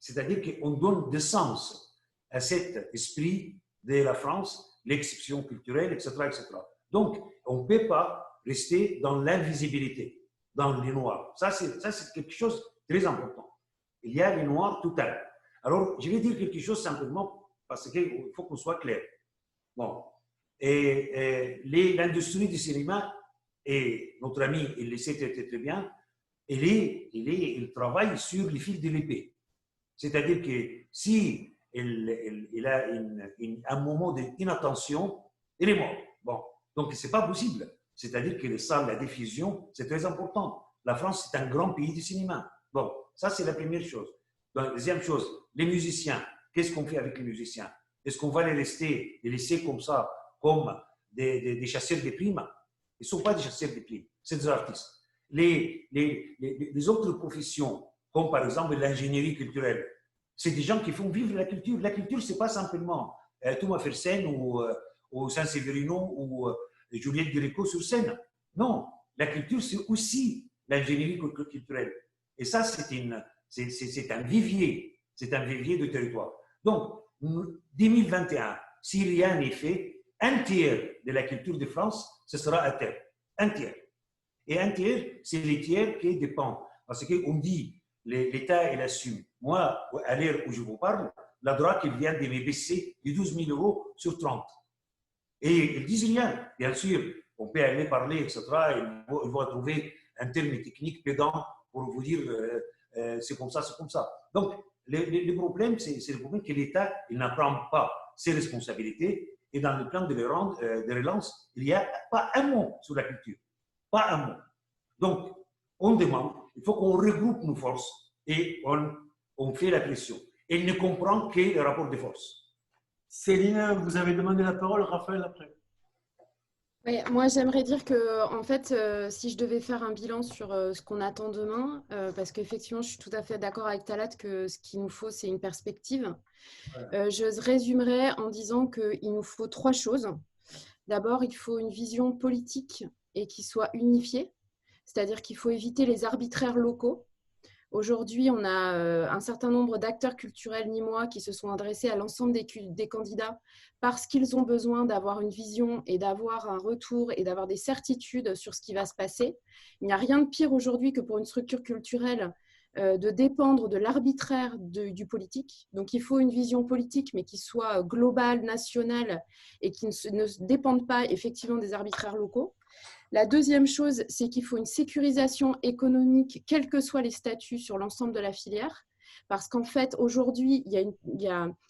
c'est-à-dire qu'on donne du sens à cet esprit de la France, l'exception culturelle, etc., etc. Donc, on ne peut pas rester dans l'invisibilité, dans les noirs. Ça, c'est quelque chose de très important. Il y a les noirs total. Alors, je vais dire quelque chose simplement parce qu'il faut qu'on soit clair. Bon. Et l'industrie du cinéma, et notre ami, il le sait très bien, il travaille sur les fils de l'épée. C'est-à-dire que si il a un moment d'inattention, il est mort. Bon. Donc, ce n'est pas possible. C'est-à-dire que les salles, la diffusion, c'est très important. La France, c'est un grand pays du cinéma. Bon, ça, c'est la première chose. Donc, deuxième chose, les musiciens. Qu'est-ce qu'on fait avec les musiciens? Est-ce qu'on va les laisser comme ça, comme des chasseurs de primes? Ils ne sont pas des chasseurs de primes, c'est des artistes. Les autres professions, comme par exemple l'ingénierie culturelle, c'est des gens qui font vivre la culture. La culture, ce n'est pas simplement Thomas Fersen ou Saint-Séverino ou Juliette Gréco sur scène. Non, la culture, c'est aussi l'ingénierie culturelle. Et ça, c'est un vivier. C'est un vivier de territoire. Donc, 2021, si rien n'est fait, un tiers de la culture de France, ce sera à terre. Un tiers. Et un tiers, c'est les tiers qui dépendent. Parce qu'on dit, l'État, il assume. Moi, à l'heure où je vous parle, la droite, il vient de me baisser de 12 000 euros sur 30. Et ils disent rien. Bien sûr, on peut aller parler, etc. Ils vont trouver un terme technique pédant pour vous dire c'est comme ça, c'est comme ça. Donc, le problème, c'est le problème que l'État n'apprend pas ses responsabilités. Et dans le plan de relance, il n'y a pas un mot sur la culture. Pas un mot. Donc, on demande, il faut qu'on regroupe nos forces et on fait la pression. Et il ne comprend que le rapport de force. Céline, vous avez demandé la parole, Raphaël, après. Oui, moi, j'aimerais dire que, en fait, si je devais faire un bilan sur ce qu'on attend demain, parce qu'effectivement, je suis tout à fait d'accord avec Talat que ce qu'il nous faut, c'est une perspective. Je résumerai en disant qu'il nous faut 3 choses. D'abord, il faut une vision politique et qui soit unifiée, c'est-à-dire qu'il faut éviter les arbitraires locaux. Aujourd'hui, on a un certain nombre d'acteurs culturels nîmois qui se sont adressés à l'ensemble des candidats parce qu'ils ont besoin d'avoir une vision et d'avoir un retour et d'avoir des certitudes sur ce qui va se passer. Il n'y a rien de pire aujourd'hui que pour une structure culturelle de dépendre de l'arbitraire du politique. Donc, il faut une vision politique, mais qui soit globale, nationale et qui ne dépende pas effectivement des arbitraires locaux. La deuxième chose, c'est qu'il faut une sécurisation économique, quels que soient les statuts sur l'ensemble de la filière. Parce qu'en fait, aujourd'hui,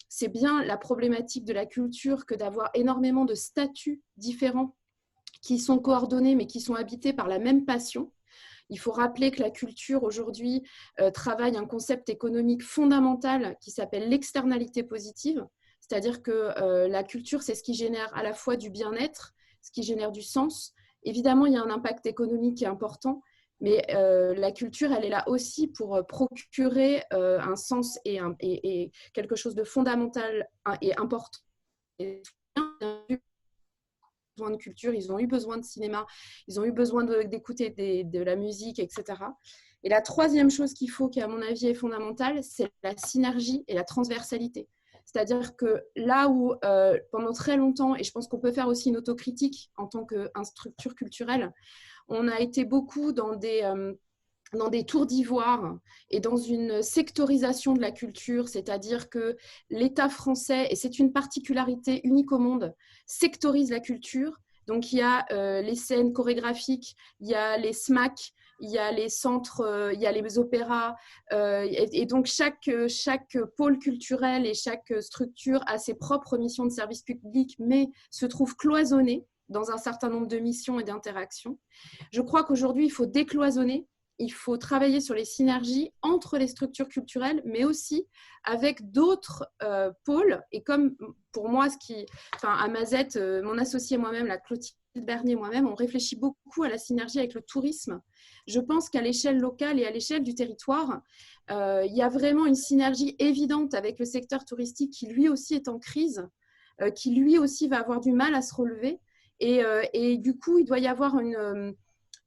c'est bien la problématique de la culture que d'avoir énormément de statuts différents qui sont coordonnés, mais qui sont habités par la même passion. Il faut rappeler que la culture, aujourd'hui, travaille un concept économique fondamental qui s'appelle l'externalité positive. C'est-à-dire que la culture, c'est ce qui génère à la fois du bien-être, ce qui génère du sens. Évidemment, il y a un impact économique qui est important, mais la culture, elle est là aussi pour procurer un sens et quelque chose de fondamental et important. De culture, ils ont eu besoin de cinéma, ils ont eu besoin d'écouter de la musique, etc. Et la troisième chose qu'il faut, qui à mon avis est fondamentale, c'est la synergie et la transversalité. C'est-à-dire que là où pendant très longtemps, et je pense qu'on peut faire aussi une autocritique en tant que structure culturelle, on a été beaucoup dans des tours d'ivoire et dans une sectorisation de la culture, c'est-à-dire que l'État français, et c'est une particularité unique au monde, sectorise la culture. Donc, il y a les scènes chorégraphiques, il y a les SMAC, il y a les centres, il y a les opéras. Et donc, chaque pôle culturel et chaque structure a ses propres missions de service public, mais se trouve cloisonnées dans un certain nombre de missions et d'interactions. Je crois qu'aujourd'hui, il faut décloisonner. Il faut travailler sur les synergies entre les structures culturelles, mais aussi avec d'autres pôles. Et comme pour moi, à Mazette, mon associé moi-même, la Clotilde Bernier moi-même, on réfléchit beaucoup à la synergie avec le tourisme. Je pense qu'à l'échelle locale et à l'échelle du territoire, il y a vraiment une synergie évidente avec le secteur touristique qui lui aussi est en crise, qui lui aussi va avoir du mal à se relever. Et du coup, il doit y avoir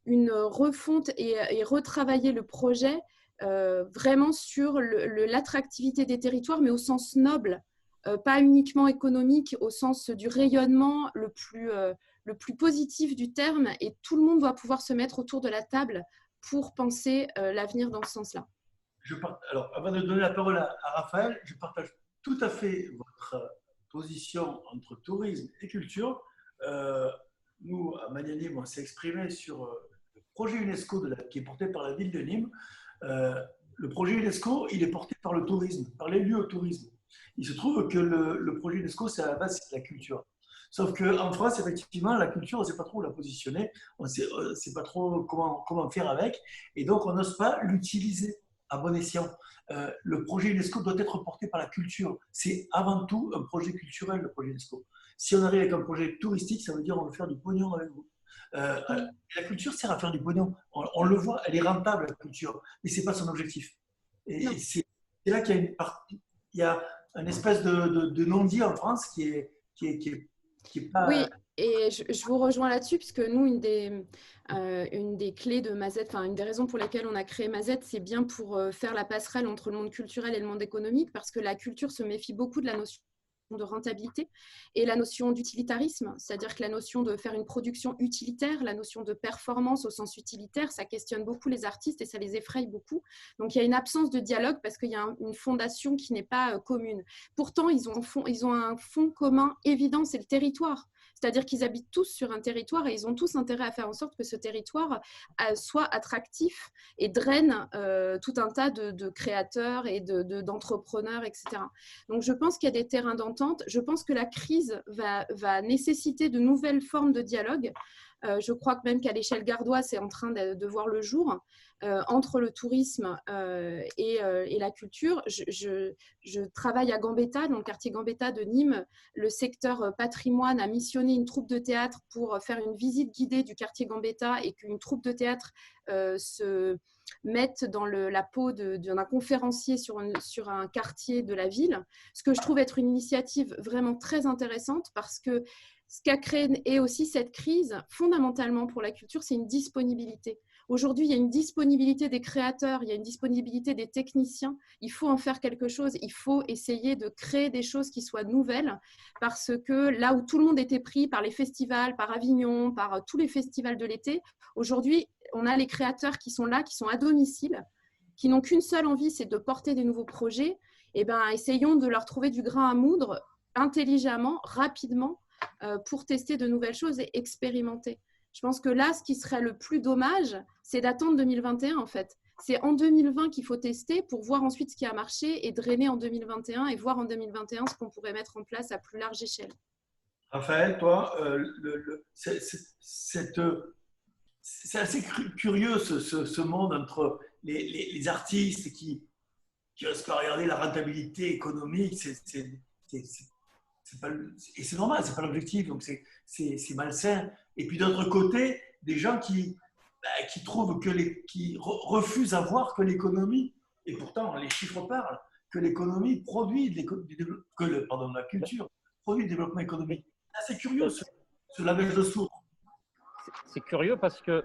une refonte et retravailler le projet vraiment sur l'attractivité des territoires, mais au sens noble, pas uniquement économique, au sens du rayonnement le plus positif du terme. Et tout le monde doit pouvoir se mettre autour de la table pour penser l'avenir dans ce sens-là. Alors, avant de donner la parole à Raphaël, je partage tout à fait votre position entre tourisme et culture. Nous, à Magnani, on s'est exprimé sur le projet UNESCO qui est porté par la ville de Nîmes. Le projet UNESCO, il est porté par le tourisme, par les lieux au tourisme. Il se trouve que le projet UNESCO, c'est à la base, c'est la culture. Sauf qu'en France, effectivement, la culture, on ne sait pas trop où la positionner, on ne sait pas trop comment faire avec, et donc on n'ose pas l'utiliser à bon escient. Le projet UNESCO doit être porté par la culture. C'est avant tout un projet culturel, le projet UNESCO. Si on arrive avec un projet touristique, ça veut dire on veut faire du pognon avec vous. La culture sert à faire du pognon. On le voit, elle est rentable, la culture, mais ce n'est pas son objectif. Et c'est là qu'il y a une partie, il y a une espèce de non-dit en France qui est pas… Oui, et je vous rejoins là-dessus, puisque nous, une des clés de Mazette, enfin une des raisons pour lesquelles on a créé Mazette, c'est bien pour faire la passerelle entre le monde culturel et le monde économique, parce que la culture se méfie beaucoup de la notion de rentabilité et la notion d'utilitarisme, c'est-à-dire que la notion de faire une production utilitaire, la notion de performance au sens utilitaire, ça questionne beaucoup les artistes et ça les effraie beaucoup. Donc il y a une absence de dialogue parce qu'il y a une fondation qui n'est pas commune. Pourtant, ils ont un fond commun évident, c'est le territoire. C'est-à-dire qu'ils habitent tous sur un territoire et ils ont tous intérêt à faire en sorte que ce territoire soit attractif et draine tout un tas de créateurs et d'entrepreneurs, etc. Donc, je pense qu'il y a des terrains d'entente. Je pense que la crise va nécessiter de nouvelles formes de dialogue. Je crois que même qu'à l'échelle gardoise, c'est en train de voir le jour entre le tourisme et la culture. Je travaille à Gambetta, dans le quartier Gambetta de Nîmes. Le secteur patrimoine a missionné une troupe de théâtre pour faire une visite guidée du quartier Gambetta et qu'une troupe de théâtre se mette dans la peau d'un conférencier sur un quartier de la ville. Ce que je trouve être une initiative vraiment très intéressante parce que ce qu'a créé aussi cette crise, fondamentalement pour la culture, c'est une disponibilité. Aujourd'hui, il y a une disponibilité des créateurs, il y a une disponibilité des techniciens. Il faut en faire quelque chose, il faut essayer de créer des choses qui soient nouvelles parce que là où tout le monde était pris par les festivals, par Avignon, par tous les festivals de l'été, aujourd'hui, on a les créateurs qui sont là, qui sont à domicile, qui n'ont qu'une seule envie, c'est de porter des nouveaux projets. Eh bien, essayons de leur trouver du grain à moudre intelligemment, rapidement, pour tester de nouvelles choses et expérimenter. Je pense que là, ce qui serait le plus dommage, c'est d'attendre 2021 en fait. C'est en 2020 qu'il faut tester pour voir ensuite ce qui a marché et drainer en 2021 et voir en 2021 ce qu'on pourrait mettre en place à plus large échelle. Raphaël, toi, c'est assez curieux ce monde entre les artistes qui restent à regarder la rentabilité économique. Et c'est normal, c'est pas l'objectif, donc c'est malsain. Et puis d'autre côté, des gens qui trouvent qui refusent à voir que l'économie, et pourtant les chiffres parlent, que l'économie produit la culture produit le développement économique. C'est curieux ce lavage de sourds. C'est curieux parce que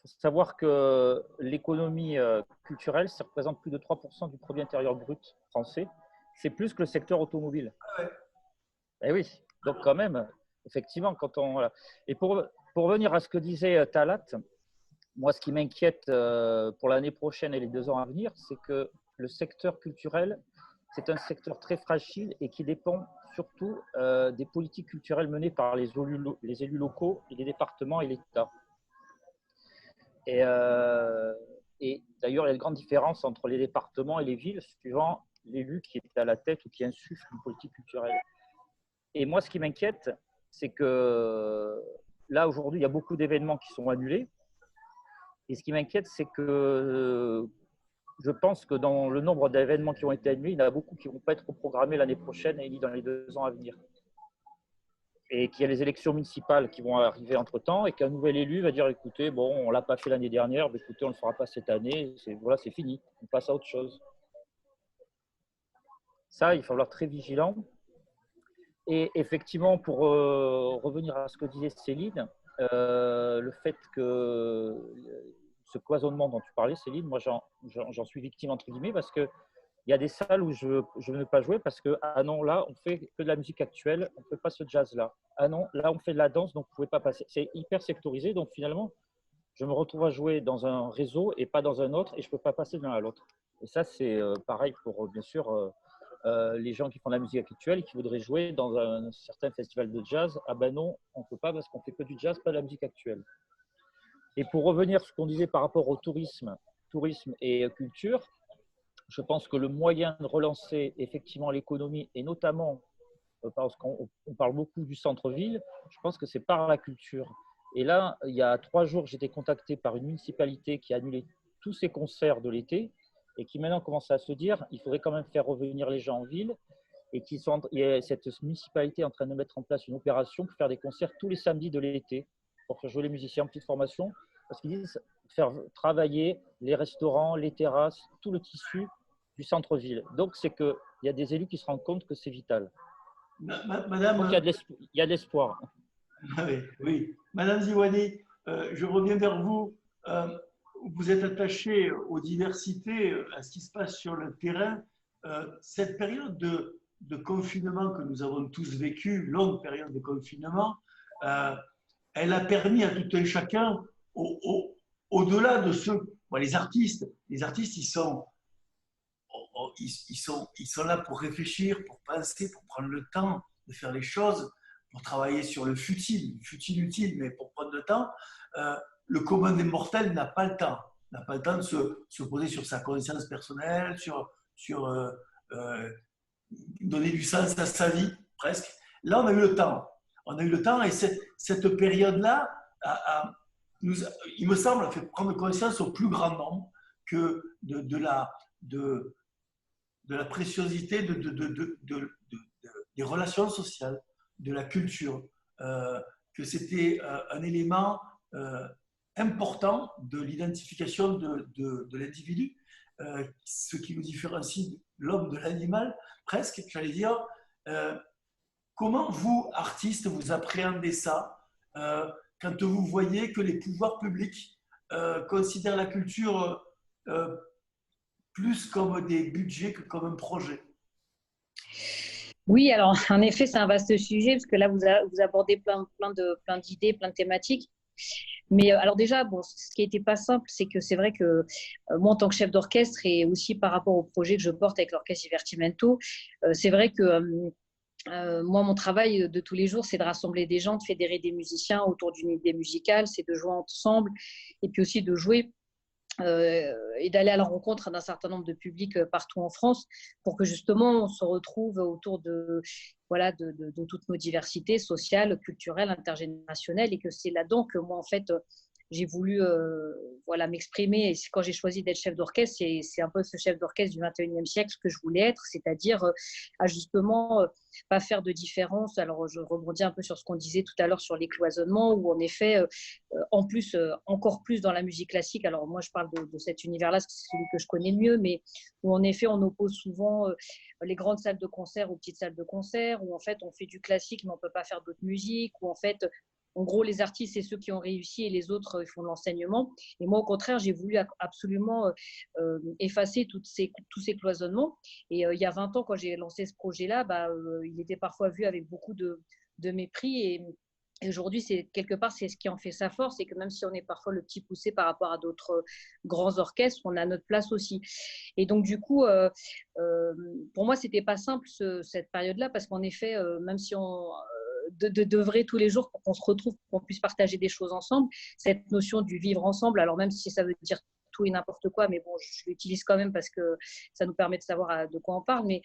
faut savoir que l'économie culturelle, ça représente plus de 3% du produit intérieur brut français. C'est plus que le secteur automobile. Eh oui, donc quand même, effectivement, quand on… Voilà. Et pour revenir à ce que disait Talat, moi, ce qui m'inquiète pour l'année prochaine et les 2 ans à venir, c'est que le secteur culturel, c'est un secteur très fragile et qui dépend surtout des politiques culturelles menées par les élus locaux, et les départements et l'État. Et d'ailleurs, il y a une grande différence entre les départements et les villes, suivant l'élu qui est à la tête ou qui insuffle une politique culturelle. Et moi, ce qui m'inquiète, c'est que là, aujourd'hui, il y a beaucoup d'événements qui sont annulés. Et ce qui m'inquiète, c'est que je pense que dans le nombre d'événements qui ont été annulés, il y en a beaucoup qui ne vont pas être reprogrammés l'année prochaine et ni dans les 2 ans à venir. Et qu'il y a les élections municipales qui vont arriver entre-temps et qu'un nouvel élu va dire, écoutez, bon, on ne l'a pas fait l'année dernière, mais écoutez, on ne le fera pas cette année, voilà, c'est fini, on passe à autre chose. Ça, il faut falloir très vigilant. Et effectivement, pour revenir à ce que disait Céline, le fait que ce cloisonnement dont tu parlais, Céline, moi j'en suis victime entre guillemets parce que il y a des salles où je ne veux pas jouer parce que ah non, là on fait que de la musique actuelle, on ne fait pas ce jazz là. Ah non, là on fait de la danse, donc vous ne pouvez pas passer. C'est hyper sectorisé, donc finalement je me retrouve à jouer dans un réseau et pas dans un autre et je ne peux pas passer de l'un à l'autre. Et ça c'est pareil pour bien sûr les gens qui font de la musique actuelle et qui voudraient jouer dans un certain festival de jazz. Ah ben non, on ne peut pas parce qu'on fait que du jazz, pas de la musique actuelle. Et pour revenir à ce qu'on disait par rapport au tourisme et culture, je pense que le moyen de relancer effectivement l'économie, et notamment parce qu'on parle beaucoup du centre-ville, je pense que c'est par la culture. Et là, il y a 3 jours, j'étais contacté par une municipalité qui a annulé tous ses concerts de l'été et qui maintenant commence à se dire il faudrait quand même faire revenir les gens en ville. Et cette municipalité est en train de mettre en place une opération pour faire des concerts tous les samedis de l'été, pour faire jouer les musiciens en petite formation, parce qu'ils disent faire travailler les restaurants, les terrasses, tout le tissu du centre-ville. Donc, c'est qu'il y a des élus qui se rendent compte que c'est vital. Madame, donc, il y a de l'espoir. Oui. Madame Ziwani, je reviens vers vous. Vous êtes attachée aux diversités, à ce qui se passe sur le terrain. Cette période de confinement que nous avons tous vécu, longue période de confinement, elle a permis à tout un chacun, au-delà de ceux, les artistes, ils sont là pour réfléchir, pour penser, pour prendre le temps de faire les choses, pour travailler sur le futile utile, mais pour prendre le temps. Le commun des mortels n'a pas le temps de se poser sur sa conscience personnelle, sur donner du sens à sa vie, presque. Là, on a eu le temps. Et cette période-là, il me semble, a fait prendre conscience au plus grand nombre que de la préciosité des relations sociales, de la culture, que c'était un élément important de l'identification de l'individu, ce qui nous différencie l'homme de l'animal, presque, j'allais dire. Comment vous, artistes, vous appréhendez ça quand vous voyez que les pouvoirs publics considèrent la culture plus comme des budgets que comme un projet? Oui, alors en effet, c'est un vaste sujet parce que là, vous abordez plein d'idées, plein de thématiques. Mais alors déjà, bon, ce qui n'était pas simple, c'est que c'est vrai que moi, en tant que chef d'orchestre et aussi par rapport au projet que je porte avec l'orchestre Divertimento, c'est vrai que moi, mon travail de tous les jours, c'est de rassembler des gens, de fédérer des musiciens autour d'une idée musicale, c'est de jouer ensemble et puis aussi de jouer et d'aller à la rencontre d'un certain nombre de publics partout en France pour que justement on se retrouve autour de toutes nos diversités sociales, culturelles, intergénérationnelles, et que c'est là-dedans que moi en fait j'ai voulu m'exprimer. Et quand j'ai choisi d'être chef d'orchestre, c'est un peu ce chef d'orchestre du 21e siècle que je voulais être, c'est-à-dire à justement pas faire de différence. Alors je rebondis un peu sur ce qu'on disait tout à l'heure sur les cloisonnements, où en effet, en plus, encore plus dans la musique classique, alors moi je parle de cet univers-là, c'est celui que je connais mieux, mais où en effet on oppose souvent les grandes salles de concert aux petites salles de concert, où en fait on fait du classique mais on ne peut pas faire d'autres musiques, où en fait en gros, les artistes, c'est ceux qui ont réussi et les autres font de l'enseignement. Et moi, au contraire, j'ai voulu absolument effacer tous ces cloisonnements. Et il y a 20 ans, quand j'ai lancé ce projet-là, il était parfois vu avec beaucoup de mépris. Et aujourd'hui, quelque part, c'est ce qui en fait sa force, c'est que même si on est parfois le petit poussé par rapport à d'autres grands orchestres, on a notre place aussi. Et donc, du coup, pour moi, c'était pas simple cette période-là, parce qu'en effet, même si on d'œuvrer tous les jours pour qu'on se retrouve, pour qu'on puisse partager des choses ensemble, cette notion du vivre ensemble, alors même si ça veut dire tout et n'importe quoi, mais bon, je l'utilise quand même parce que ça nous permet de savoir de quoi on parle, mais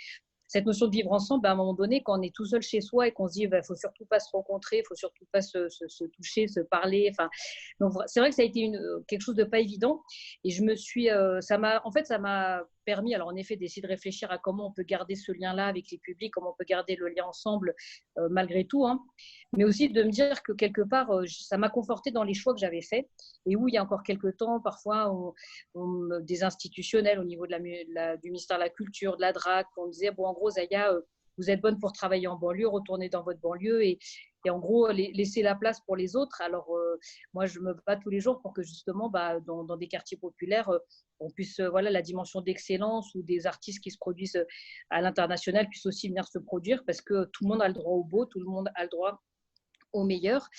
cette notion de vivre ensemble, à un moment donné, quand on est tout seul chez soi et qu'on se dit, il faut surtout pas se rencontrer, il faut surtout pas se toucher, se parler. Enfin, donc c'est vrai que ça a été quelque chose de pas évident. Et je me suis, ça m'a permis, alors en effet, d'essayer de réfléchir à comment on peut garder ce lien-là avec les publics, comment on peut garder le lien ensemble malgré tout, hein. Mais aussi de me dire que quelque part, ça m'a conforté dans les choix que j'avais faits. Et où il y a encore quelques temps, parfois, des institutionnels au niveau du ministère de la Culture, de la DRAC, on disait, bon, en gros, Zaya, vous êtes bonne pour travailler en banlieue, retournez dans votre banlieue et en gros, laisser la place pour les autres. Alors, moi, je me bats tous les jours pour que justement, dans des quartiers populaires, on puisse, la dimension d'excellence ou des artistes qui se produisent à l'international puissent aussi venir se produire parce que tout le monde a le droit au beau, tout le monde a le droit au meilleur.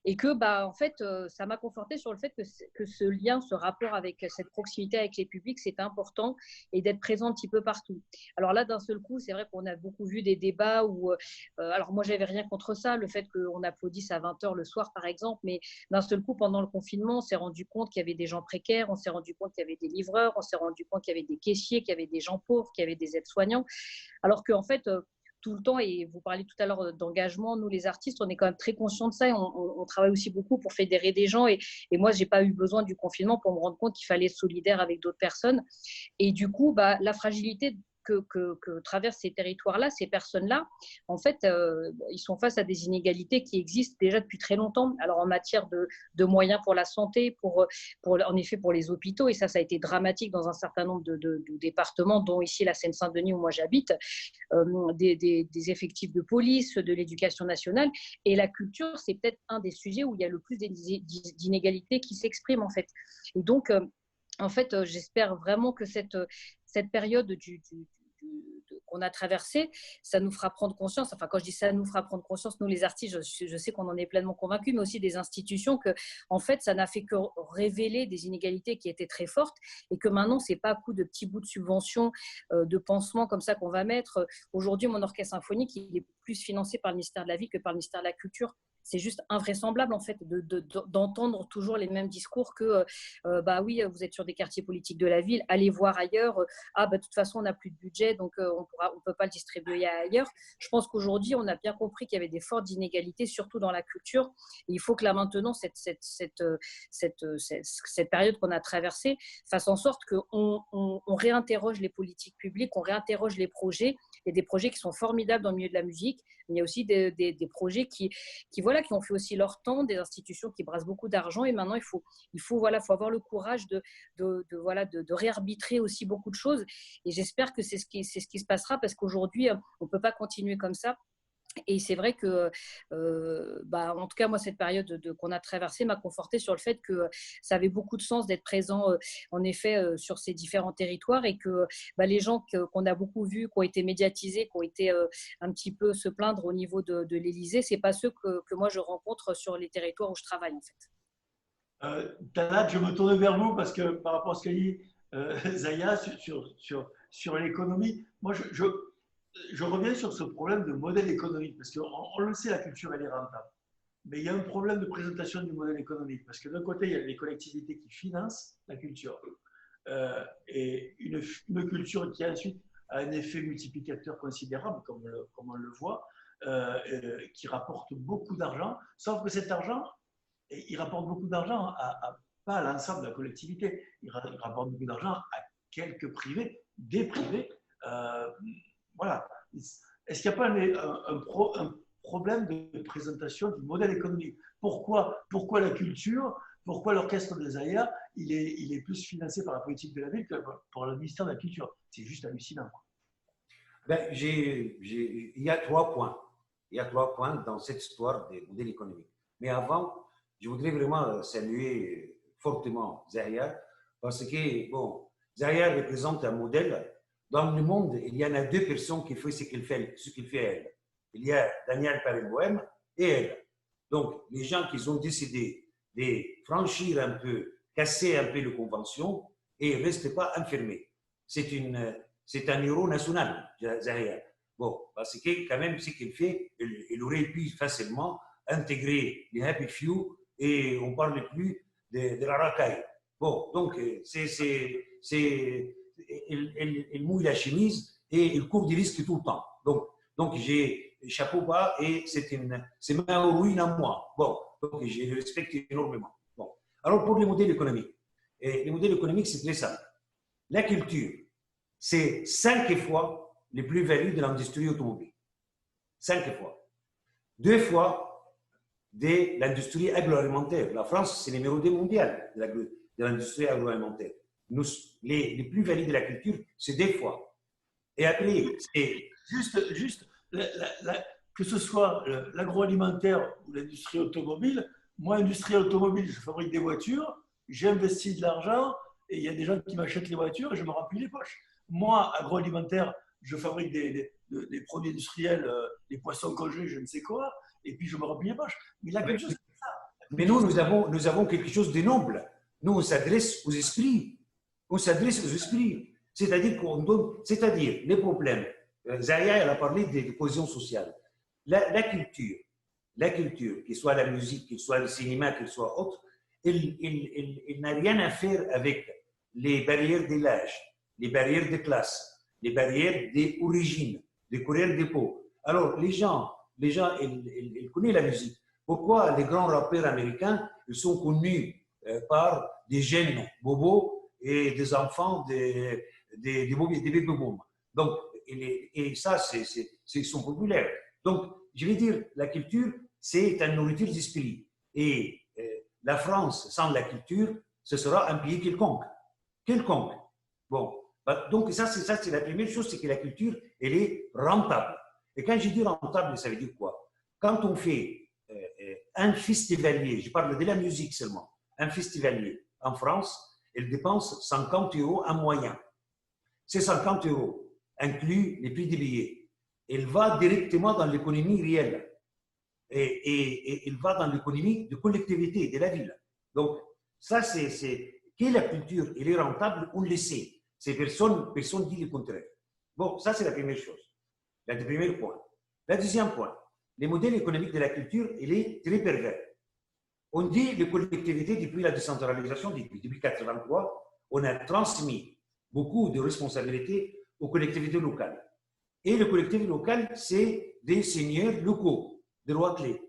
Et que, en fait, ça m'a conforté sur le fait que ce lien, ce rapport avec cette proximité avec les publics, c'est important et d'être présent un petit peu partout. Alors là, d'un seul coup, c'est vrai qu'on a beaucoup vu des débats où, alors moi, j'avais rien contre ça, le fait qu'on applaudisse à 20h le soir, par exemple, mais d'un seul coup, pendant le confinement, on s'est rendu compte qu'il y avait des gens précaires, on s'est rendu compte qu'il y avait des livreurs, on s'est rendu compte qu'il y avait des caissiers, qu'il y avait des gens pauvres, qu'il y avait des aides-soignants, alors qu'en fait, tout le temps, et vous parliez tout à l'heure d'engagement, nous les artistes, on est quand même très conscients de ça et on travaille aussi beaucoup pour fédérer des gens et moi, je n'ai pas eu besoin du confinement pour me rendre compte qu'il fallait être solidaire avec d'autres personnes et du coup, la fragilité que traversent ces territoires-là, ces personnes-là, en fait, ils sont face à des inégalités qui existent déjà depuis très longtemps. Alors, en matière de moyens pour la santé, en effet, pour les hôpitaux, et ça a été dramatique dans un certain nombre de départements, dont ici la Seine-Saint-Denis où moi j'habite, des effectifs de police, de l'éducation nationale. Et la culture, c'est peut-être un des sujets où il y a le plus d'inégalités qui s'expriment, en fait. Et donc, en fait, j'espère vraiment que cette période qu'on a traversée, ça nous fera prendre conscience, enfin quand je dis ça nous fera prendre conscience, nous les artistes, je sais qu'on en est pleinement convaincus, mais aussi des institutions que, en fait, ça n'a fait que révéler des inégalités qui étaient très fortes et que maintenant, c'est pas à coup de petits bouts de subventions, de pansements comme ça qu'on va mettre. Aujourd'hui, mon orchestre symphonique, il est plus financé par le ministère de la Ville que par le ministère de la Culture. C'est juste invraisemblable en fait d'entendre toujours les mêmes discours que oui, vous êtes sur des quartiers politiques de la ville, allez voir ailleurs, de toute façon on n'a plus de budget donc on peut pas le distribuer ailleurs. Je pense qu'aujourd'hui on a bien compris qu'il y avait des fortes inégalités surtout dans la culture et il faut que là maintenant cette période qu'on a traversée fasse en sorte qu'on réinterroge les politiques publiques, qu'on réinterroge les projets. Il y a des projets qui sont formidables dans le milieu de la musique, mais il y a aussi des projets qui ont fait aussi leur temps, des institutions qui brassent beaucoup d'argent et maintenant il faut avoir le courage de réarbitrer aussi beaucoup de choses et j'espère que c'est ce qui se passera parce qu'aujourd'hui on ne peut pas continuer comme ça. Et c'est vrai que, en tout cas, moi, cette période qu'on a traversée m'a confortée sur le fait que ça avait beaucoup de sens d'être présent, en effet, sur ces différents territoires et que les gens qu'on a beaucoup vus, qui ont été médiatisés, qui ont été un petit peu se plaindre au niveau de l'Élysée, ce n'est pas ceux que moi, je rencontre sur les territoires où je travaille, en fait. Talat, je me tourne vers vous parce que par rapport à ce qu'a dit Zaya sur l'économie, moi, je reviens sur ce problème de modèle économique, parce qu'on le sait, la culture, elle est rentable. Mais il y a un problème de présentation du modèle économique, parce que d'un côté, il y a les collectivités qui financent la culture, et une culture qui ensuite a un effet multiplicateur considérable, comme on le voit, qui rapporte beaucoup d'argent, sauf que cet argent, il rapporte beaucoup d'argent pas à l'ensemble de la collectivité, il rapporte beaucoup d'argent à quelques privés, des privés. Voilà. Est-ce qu'il n'y a pas un problème de présentation du modèle économique? Pourquoi la culture, pourquoi l'orchestre de Zaya, il est plus financé par la politique de la ville que par le ministère de la Culture? C'est juste hallucinant. Il y a 3 points. Il y a 3 points dans cette histoire des modèles économiques. Mais avant, je voudrais vraiment saluer fortement Zahia, parce que, bon, Zahia représente un modèle. Dans le monde, il y en a deux personnes qui font ce qu'il fait elle. Il y a Daniel Barenboim et elle. Donc, les gens qui ont décidé de franchir un peu, casser un peu les conventions et ne rester pas enfermés. C'est un héros national, Zahia. Bon, parce que quand même, ce qu'il fait, il aurait pu facilement intégrer les Happy Few et on ne parle plus de la racaille. Bon, donc, il mouille la chemise et il court des risques tout le temps. Donc j'ai chapeau bas et c'est ma ruine à moi. Bon, donc je le respecte énormément. Bon, alors pour les modèles économiques, les modèles économiques, c'est très simple. La culture, c'est 5 fois les plus-values de l'industrie automobile. 5 fois. 2 fois de l'industrie agroalimentaire. La France, c'est le numéro 2 mondial de l'industrie agroalimentaire. Les plus-values de la culture, c'est 2 fois. Et après, c'est juste que ce soit l'agroalimentaire ou l'industrie automobile. Moi, industrie automobile, je fabrique des voitures, j'ai investi de l'argent et il y a des gens qui m'achètent les voitures et je me remplis les poches. Moi, agroalimentaire, je fabrique des produits industriels, des poissons congelés, je ne sais quoi, et puis je me remplis les poches. Mais la culture, c'est ça. Mais nous avons quelque chose de noble. Nous, on s'adresse aux esprits. On s'adresse aux esprits. C'est-à-dire qu'on donne, c'est-à-dire les problèmes. Zahia, elle a parlé de cohésion sociale. La culture, qu'il soit la musique, qu'il soit le cinéma, qu'il soit autre, il n'a rien à faire avec les barrières de l'âge, les barrières de classe, les barrières d'origine, de couleur de peau. Alors, les gens ils connaissent la musique. Pourquoi les grands rappeurs américains ils sont connus par des jeunes bobos et des enfants des baby-boom. Donc, et ça, ils sont populaires. Donc, je vais dire, la culture, c'est une nourriture d'esprit. Et la France, sans la culture, ce sera un pays quelconque. Quelconque. Bon, donc ça, c'est la première chose, c'est que la culture, elle est rentable. Et quand je dis rentable, ça veut dire quoi? Quand on fait un festivalier, je parle de la musique seulement, un festivalier en France, elle dépense 50 € en moyen. Ces 50 € incluent les prix des billets. Elle va directement dans l'économie réelle. Et elle va dans l'économie de collectivité, de la ville. Donc, ça, c'est que la culture, elle est rentable, on le sait. Personne dit le contraire. Bon, ça, c'est la première chose. Le premier point. Le deuxième point, les modèles économiques de la culture, il est très pervers. On dit les collectivités, depuis la décentralisation, depuis 1983, on a transmis beaucoup de responsabilités aux collectivités locales. Et les collectivités locales, c'est des seigneurs locaux, des rois clés.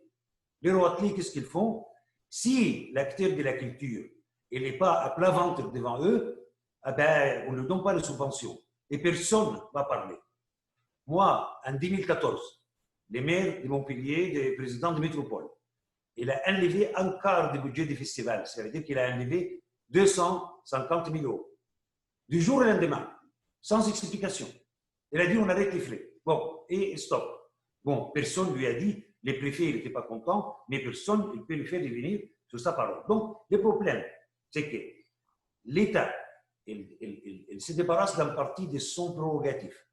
Les rois clés, qu'est-ce qu'ils font? Si l'acteur de la culture il n'est pas à plat ventre devant eux, eh ben, on ne donne pas de subventions. Et personne ne va parler. Moi, en 2014, le maire de Montpellier, le président de métropole, il a enlevé un quart du budget du festival. Ça veut dire qu'il a enlevé 250 000 €. Du jour au lendemain, sans explication. Il a dit on arrête les frais. Bon, et stop. Bon, personne lui a dit, les préfets n'étaient pas contents, mais personne ne peut lui faire devenir sur sa parole. Donc, le problème, c'est que l'État, il se débarrasse d'un partie de son prérogatif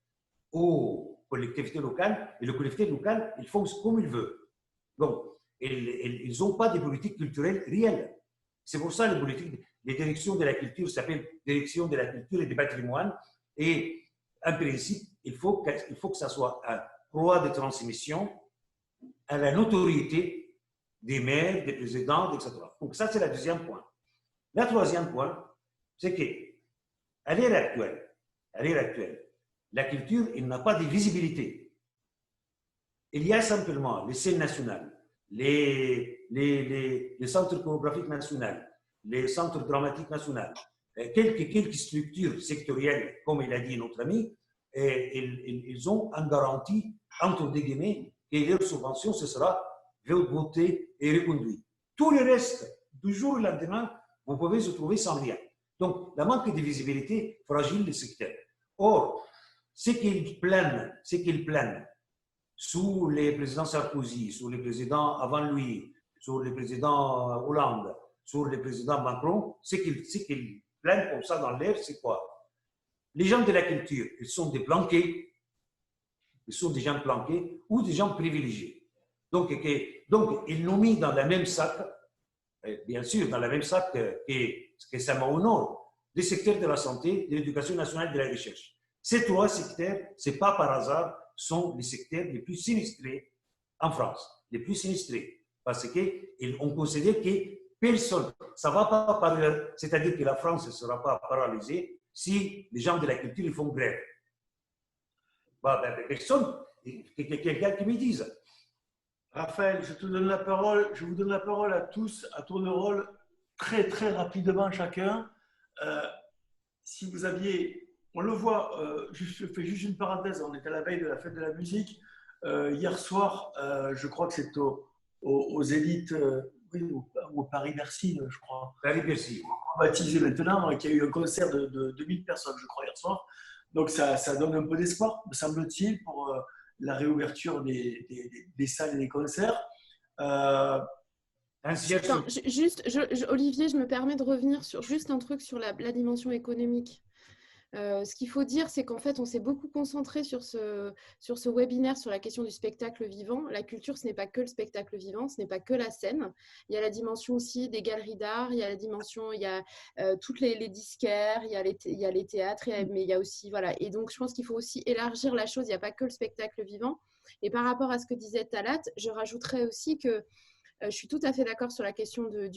aux collectivités locales, et les collectivités locales, ils font comme ils veulent. Donc, ils n'ont pas de politique culturelle réelle. C'est pour ça que les directions de la culture s'appellent direction de la culture et du patrimoine. Et en principe, il faut que ça soit un droit de transmission à la notoriété des maires, des présidents, etc. Donc ça, c'est le deuxième point. Le troisième point, c'est qu'à l'ère actuelle, la culture, il n'a pas de visibilité. Il y a simplement les scènes nationales, les centres chorégraphiques nationaux, les centres dramatiques nationaux, quelques structures sectorielles, comme il a dit notre ami, ils ont en garantie, entre des guillemets, que leur subvention, ce sera votée et reconduite. Tout le reste, du jour au lendemain, vous pouvez se trouver sans rien. Donc, la manque de visibilité fragile le secteur. Or, ce qu'ils plaignent sous les présidents Sarkozy, sous les présidents avant lui, sur le président Hollande, sur le président Macron, ce qu'ils plaignent comme ça dans l'air, c'est quoi? Les gens de la culture, ils sont des planqués, ils sont des gens planqués ou des gens privilégiés. Donc ils l'ont mis dans le même sac, bien sûr, dans le même sac que ça m'honore, les secteurs de la santé, de l'éducation nationale et de la recherche. Ces trois secteurs, ce n'est pas par hasard, sont les secteurs les plus sinistrés en France, les plus sinistrés, parce qu'on considère que personne, ça ne va pas parler, c'est-à-dire que la France ne sera pas paralysée si les gens de la culture ils font grève. Personne, quelqu'un qui me dise. Raphaël, je te donne la parole, je vous donne la parole à tous, à tour de rôle, très très rapidement chacun. Si vous aviez, on le voit, je fais juste une parenthèse, on est à la veille de la fête de la musique. Hier soir, je crois que c'est aux élites, oui, au Paris-Bercy, je crois. Paris-Bercy. Baptisé maintenant, qui a eu un concert de 2000 personnes, je crois, hier soir. Donc ça donne un peu d'espoir, me semble-t-il, pour la réouverture des salles et des concerts. Olivier, je me permets de revenir sur juste un truc sur la dimension économique. Ce qu'il faut dire, c'est qu'en fait, on s'est beaucoup concentré sur ce webinaire sur la question du spectacle vivant. La culture, ce n'est pas que le spectacle vivant, ce n'est pas que la scène. Il y a la dimension aussi des galeries d'art, il y a la dimension, il y a toutes les disquaires, il y a les théâtres, mais il y a aussi, voilà. Et donc, je pense qu'il faut aussi élargir la chose. Il n'y a pas que le spectacle vivant. Et par rapport à ce que disait Talat, je rajouterais aussi que je suis tout à fait d'accord sur la question de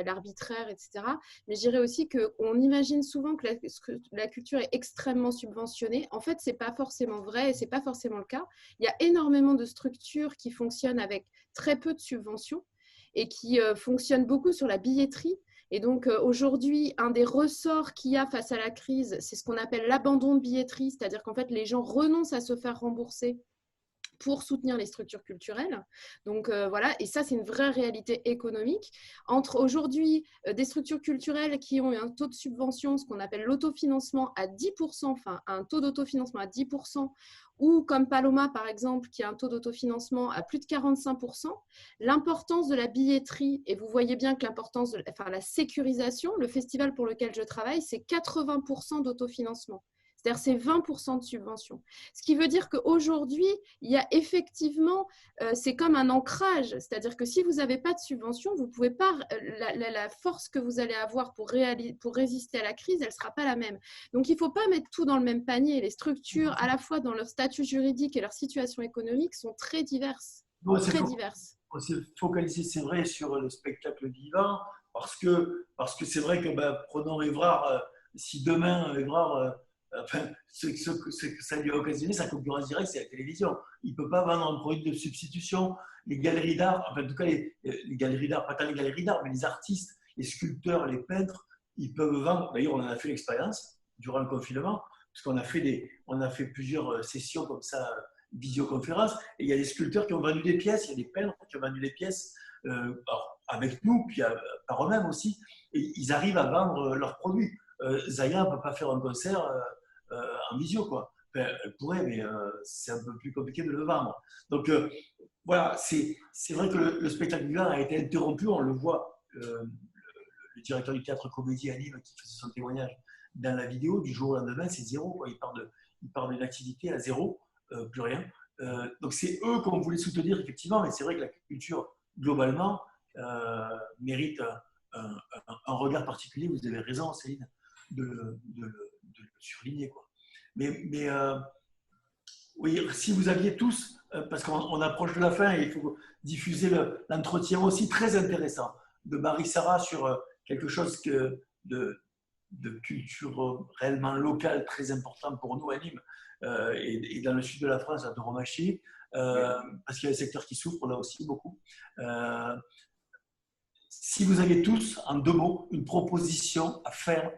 l'arbitraire, etc. Mais je dirais aussi qu'on imagine souvent que la culture est extrêmement subventionnée. En fait, ce n'est pas forcément vrai et ce n'est pas forcément le cas. Il y a énormément de structures qui fonctionnent avec très peu de subventions et qui fonctionnent beaucoup sur la billetterie. Et donc, aujourd'hui, un des ressorts qu'il y a face à la crise, c'est ce qu'on appelle l'abandon de billetterie, c'est-à-dire qu'en fait, les gens renoncent à se faire rembourser pour soutenir les structures culturelles. Donc voilà, et ça c'est une vraie réalité économique. Entre aujourd'hui des structures culturelles qui ont un taux de subvention, ce qu'on appelle l'autofinancement à 10%, enfin un taux d'autofinancement à 10%, ou comme Paloma par exemple qui a un taux d'autofinancement à plus de 45%, l'importance de la billetterie, et vous voyez bien que l'importance de la sécurisation, le festival pour lequel je travaille, c'est 80% d'autofinancement. C'est-à-dire c'est 20% de subvention. Ce qui veut dire qu'aujourd'hui, il y a effectivement, c'est comme un ancrage. C'est-à-dire que si vous n'avez pas de subvention, vous pouvez pas, la force que vous allez avoir pour résister à la crise, elle ne sera pas la même. Donc, il ne faut pas mettre tout dans le même panier. Les structures, à la fois dans leur statut juridique et leur situation économique, sont très diverses. Très diverses. On s'est focalisé, c'est vrai, sur le spectacle vivant, parce que c'est vrai que, prenons Évrard, si demain, Évrard... ce que ça lui a occasionné, sa concurrence directe, c'est la télévision. Il ne peut pas vendre un produit de substitution. Les galeries d'art, enfin, en tout cas, les galeries d'art, pas tant les galeries d'art, mais les artistes, les sculpteurs, les peintres, ils peuvent vendre. D'ailleurs, on en a fait l'expérience durant le confinement, parce qu'on a fait plusieurs sessions comme ça, visioconférence, et il y a des sculpteurs qui ont vendu des pièces, il y a des peintres qui ont vendu des pièces avec nous, puis par eux-mêmes aussi, et ils arrivent à vendre leurs produits. Zaya ne peut pas faire un concert en visio, quoi. Enfin, elle pourrait, mais c'est un peu plus compliqué de le vendre. Donc voilà, c'est vrai que le spectacle vivant a été interrompu, on le voit. Le directeur du théâtre Comédie à Nîmes qui faisait son témoignage dans la vidéo, du jour au lendemain, c'est zéro, quoi. Il part d'une activité à zéro, plus rien. Donc c'est eux qu'on voulait soutenir, effectivement, mais c'est vrai que la culture, globalement, mérite un regard particulier. Vous avez raison, Céline, de le surligner, quoi. Mais oui, si vous aviez tous, parce qu'on approche de la fin et il faut diffuser l'entretien aussi très intéressant de Marie-Sara sur quelque chose de culture réellement locale très important pour nous à Nîmes et dans le sud de la France, à Doromachi, parce qu'il y a des secteurs qui souffrent là aussi beaucoup. Si vous aviez tous, en 2 mots, une proposition à faire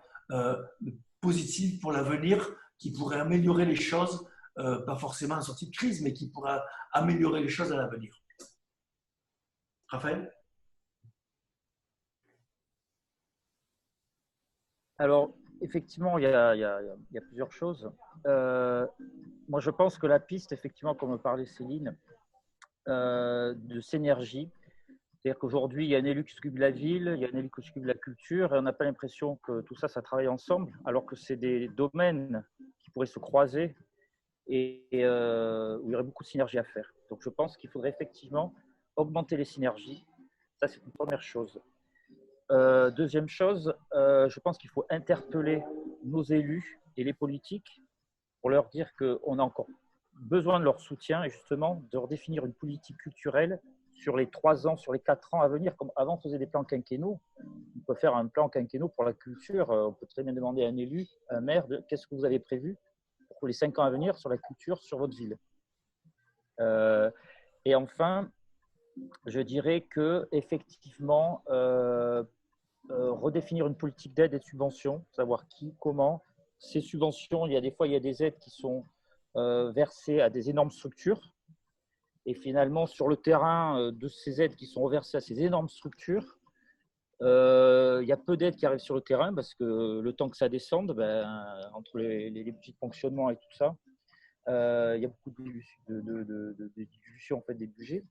positive pour l'avenir, qui pourrait améliorer les choses, pas forcément en sortie de crise, mais qui pourrait améliorer les choses à l'avenir. Raphaël ? Alors, effectivement, il y a plusieurs choses. Moi, je pense que la piste, effectivement, comme parlait Céline, de synergie C'est-à-dire qu'aujourd'hui, il y a un élu qui s'occupe de la ville, il y a un élu qui s'occupe de la culture, et on n'a pas l'impression que tout ça, ça travaille ensemble, alors que c'est des domaines qui pourraient se croiser et où il y aurait beaucoup de synergies à faire. Donc je pense qu'il faudrait effectivement augmenter les synergies. Ça, c'est une première chose. Deuxième chose, je pense qu'il faut interpeller nos élus et les politiques pour leur dire qu'on a encore besoin de leur soutien et justement de redéfinir une politique culturelle sur les 3 ans, sur les 4 ans à venir. Comme avant, on faisait des plans quinquennaux. On peut faire un plan quinquennaux pour la culture. On peut très bien demander à un élu, à un maire, qu'est-ce que vous avez prévu pour les 5 ans à venir sur la culture, sur votre ville. Et enfin, je dirais que effectivement, redéfinir une politique d'aide et de subvention, savoir qui, comment. Ces subventions, il y a des fois, il y a des aides qui sont versées à des énormes structures. Et finalement, sur le terrain de ces aides qui sont reversées à ces énormes structures, il y a peu d'aides qui arrivent sur le terrain parce que le temps que ça descende, entre les budgets de fonctionnement et tout ça, il y a beaucoup de dilution en fait, des budgets.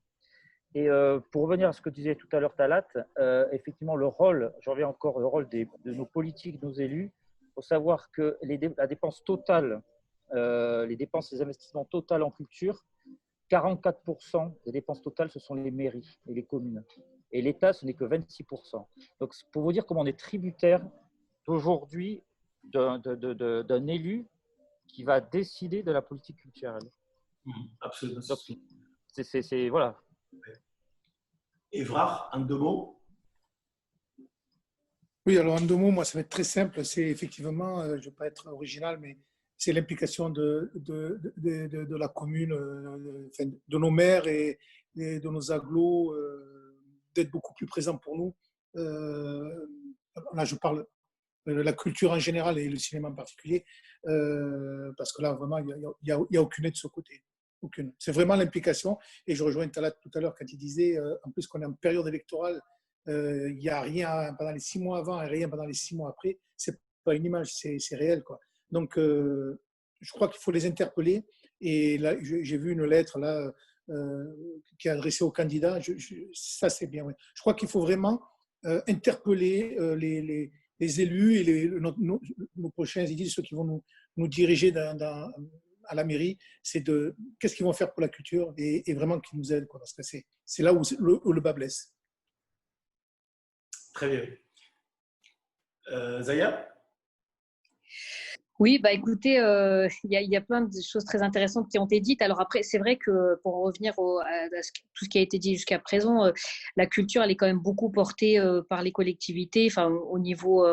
Et pour revenir à ce que disait tout à l'heure Talat, effectivement, le rôle, j'en reviens encore, le rôle de nos politiques, de nos élus, il faut savoir que la dépense totale, les dépenses, les investissements totaux en culture, 44% des dépenses totales, ce sont les mairies et les communes. Et l'État, ce n'est que 26%. Donc, pour vous dire comment on est tributaire d'aujourd'hui d'un élu qui va décider de la politique culturelle. Absolument. Donc, voilà. Évrard, en 2 mots. Oui, alors en 2 mots, moi, ça va être très simple. C'est effectivement, je ne vais pas être original, mais c'est l'implication de la commune, de nos maires et de nos agglos, d'être beaucoup plus présents pour nous. Là, je parle de la culture en général et le cinéma en particulier, parce que là, vraiment, il n'y a aucune aide de ce côté. Aucune. C'est vraiment l'implication. Et je rejoins Talat tout à l'heure quand il disait, en plus qu'on est en période électorale, il n'y a rien pendant les 6 mois avant et rien pendant les 6 mois après. Ce n'est pas une image, c'est réel, quoi. Donc, je crois qu'il faut les interpeller. Et là, j'ai vu une lettre là, qui est adressée aux candidats. Ça, c'est bien. Ouais. Je crois qu'il faut vraiment interpeller les élus et nos prochains édiles, ceux qui vont nous diriger à la mairie, c'est de qu'est-ce qu'ils vont faire pour la culture et vraiment qu'ils nous aident, quoi, parce que c'est là où le bas blesse. Très bien. Zaya? Oui, bah écoutez, il y a plein de choses très intéressantes qui ont été dites. Alors après, c'est vrai que pour revenir à tout ce qui a été dit jusqu'à présent, la culture, elle est quand même beaucoup portée par les collectivités, enfin au niveau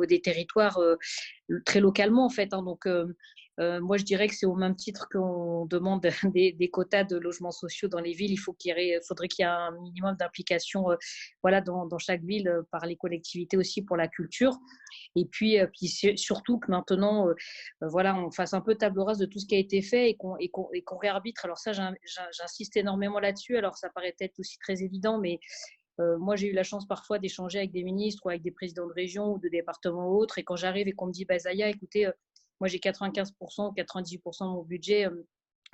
des territoires, très localement en fait. Hein, donc moi, je dirais que c'est au même titre qu'on demande des quotas de logements sociaux dans les villes. Faudrait qu'il y ait un minimum d'implication voilà, dans chaque ville par les collectivités aussi pour la culture. Et puis surtout que maintenant, voilà, on fasse un peu table rase de tout ce qui a été fait et qu'on réarbitre. Alors ça, j'insiste énormément là-dessus. Alors ça paraît peut-être aussi très évident, mais moi, j'ai eu la chance parfois d'échanger avec des ministres ou avec des présidents de région ou de départements ou autres. Et quand j'arrive et qu'on me dit, bah, Zaya, écoutez, moi, j'ai 95% ou 98% de mon budget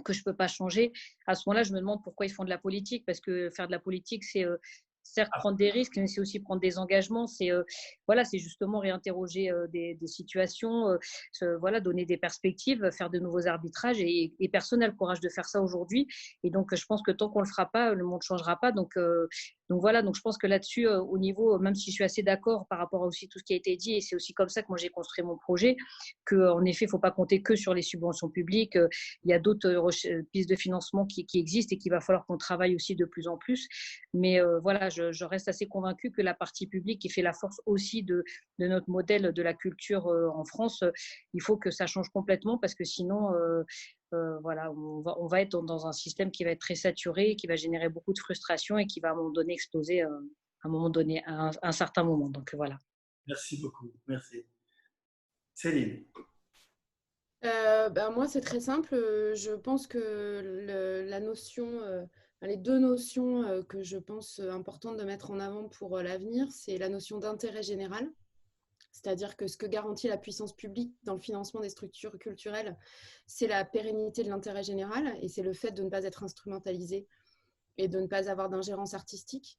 que je ne peux pas changer. À ce moment-là, je me demande pourquoi ils font de la politique. Parce que faire de la politique, c'est certes prendre des risques, mais c'est aussi prendre des engagements. C'est justement réinterroger des situations, voilà, donner des perspectives, faire de nouveaux arbitrages. Et personne n'a le courage de faire ça aujourd'hui. Et donc, je pense que tant qu'on ne le fera pas, le monde ne changera pas. Donc voilà, donc je pense que là-dessus, au niveau, même si je suis assez d'accord par rapport à aussi tout ce qui a été dit, et c'est aussi comme ça que moi j'ai construit mon projet, qu'en effet, il ne faut pas compter que sur les subventions publiques. Il y a d'autres pistes de financement qui existent et qu'il va falloir qu'on travaille aussi de plus en plus. Mais voilà, je reste assez convaincue que la partie publique qui fait la force aussi de notre modèle de la culture en France, il faut que ça change complètement parce que sinon, voilà, on va être dans un système qui va être très saturé, qui va générer beaucoup de frustration et qui va à un moment donné exploser à un certain moment. Donc voilà. Merci beaucoup. Merci. Céline? Moi, c'est très simple. Je pense que la notion, les 2 notions que je pense importantes de mettre en avant pour l'avenir, c'est la notion d'intérêt général. C'est-à-dire que ce que garantit la puissance publique dans le financement des structures culturelles, c'est la pérennité de l'intérêt général et c'est le fait de ne pas être instrumentalisé et de ne pas avoir d'ingérence artistique.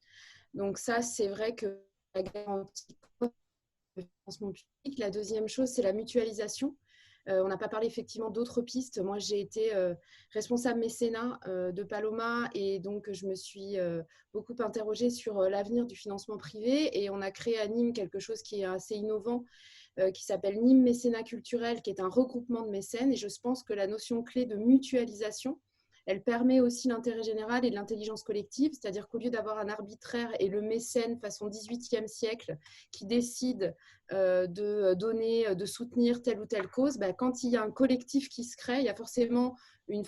Donc ça, c'est vrai que la garantie le financement public. La deuxième chose, c'est la mutualisation. On n'a pas parlé effectivement d'autres pistes. Moi, j'ai été responsable mécénat de Paloma et donc je me suis beaucoup interrogée sur l'avenir du financement privé et on a créé à Nîmes quelque chose qui est assez innovant qui s'appelle Nîmes Mécénat Culturel, qui est un regroupement de mécènes et je pense que la notion clé de mutualisation, elle permet aussi l'intérêt général et l'intelligence collective, c'est-à-dire qu'au lieu d'avoir un arbitraire et le mécène façon 18e siècle qui décide de donner, de soutenir telle ou telle cause, quand il y a un collectif qui se crée, il y a forcément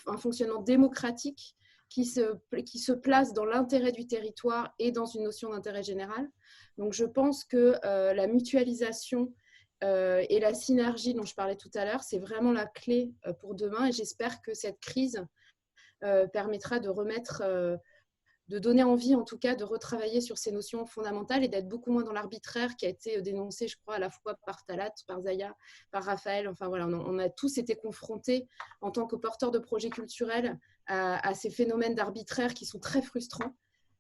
un fonctionnement démocratique qui se place dans l'intérêt du territoire et dans une notion d'intérêt général. Donc je pense que la mutualisation et la synergie dont je parlais tout à l'heure, c'est vraiment la clé pour demain et j'espère que cette crise permettra de remettre, de donner envie en tout cas de retravailler sur ces notions fondamentales et d'être beaucoup moins dans l'arbitraire qui a été dénoncé, je crois, à la fois par Talat, par Zaya, par Raphaël. Enfin voilà, on a tous été confrontés en tant que porteurs de projets culturels à ces phénomènes d'arbitraire qui sont très frustrants.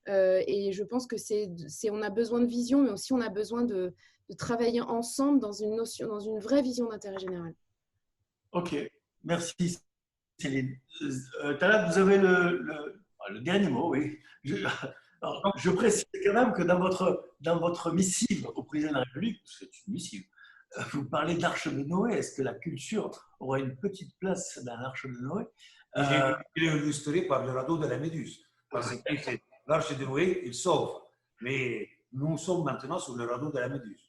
Et je pense que on a besoin de vision, mais aussi on a besoin de travailler ensemble dans une vraie vision d'intérêt général. Ok, merci. Talat, vous avez le dernier mot, oui. Je précise quand même que dans votre missive au président de la République, parce que c'est une missive, vous parlez d'Arche de Noé. Est-ce que la culture aura une petite place dans l'Arche de Noé? Il est illustré par le radeau de la Méduse. Parce que l'Arche de Noé, il sauve. Mais nous sommes maintenant sur le radeau de la Méduse.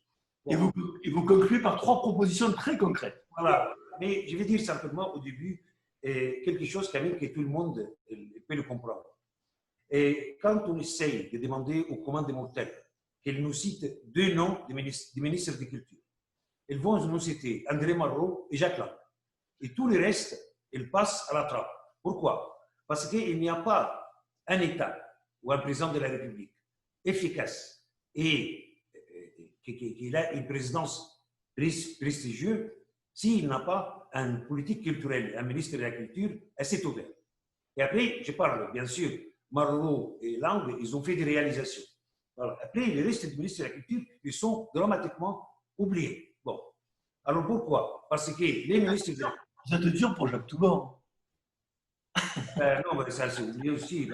Bon. Et vous concluez par 3 propositions très concrètes. Voilà. Mais je vais dire simplement au début quelque chose quand même que tout le monde peut le comprendre. Et quand on essaye de demander aux commandes mortelles qu'elles nous citent 2 noms des ministres de Culture, elles vont nous citer André Malraux et Jacques Lang. Et tout le reste, elles passent à la trappe. Pourquoi? Parce qu'il n'y a pas un État ou un président de la République efficace et qui a une présidence prestigieuse s'il n'a pas une politique culturelle, un ministre de la Culture assez ouvert. Et après, je parle, bien sûr, Malraux et Lang, ils ont fait des réalisations. Voilà. Après, les restes du ministre de la Culture, ils sont dramatiquement oubliés. Bon. Alors pourquoi? Parce que les ministres de la... Vous êtes dur pour Jacques Toubon. Non, mais ça c'est oublié aussi.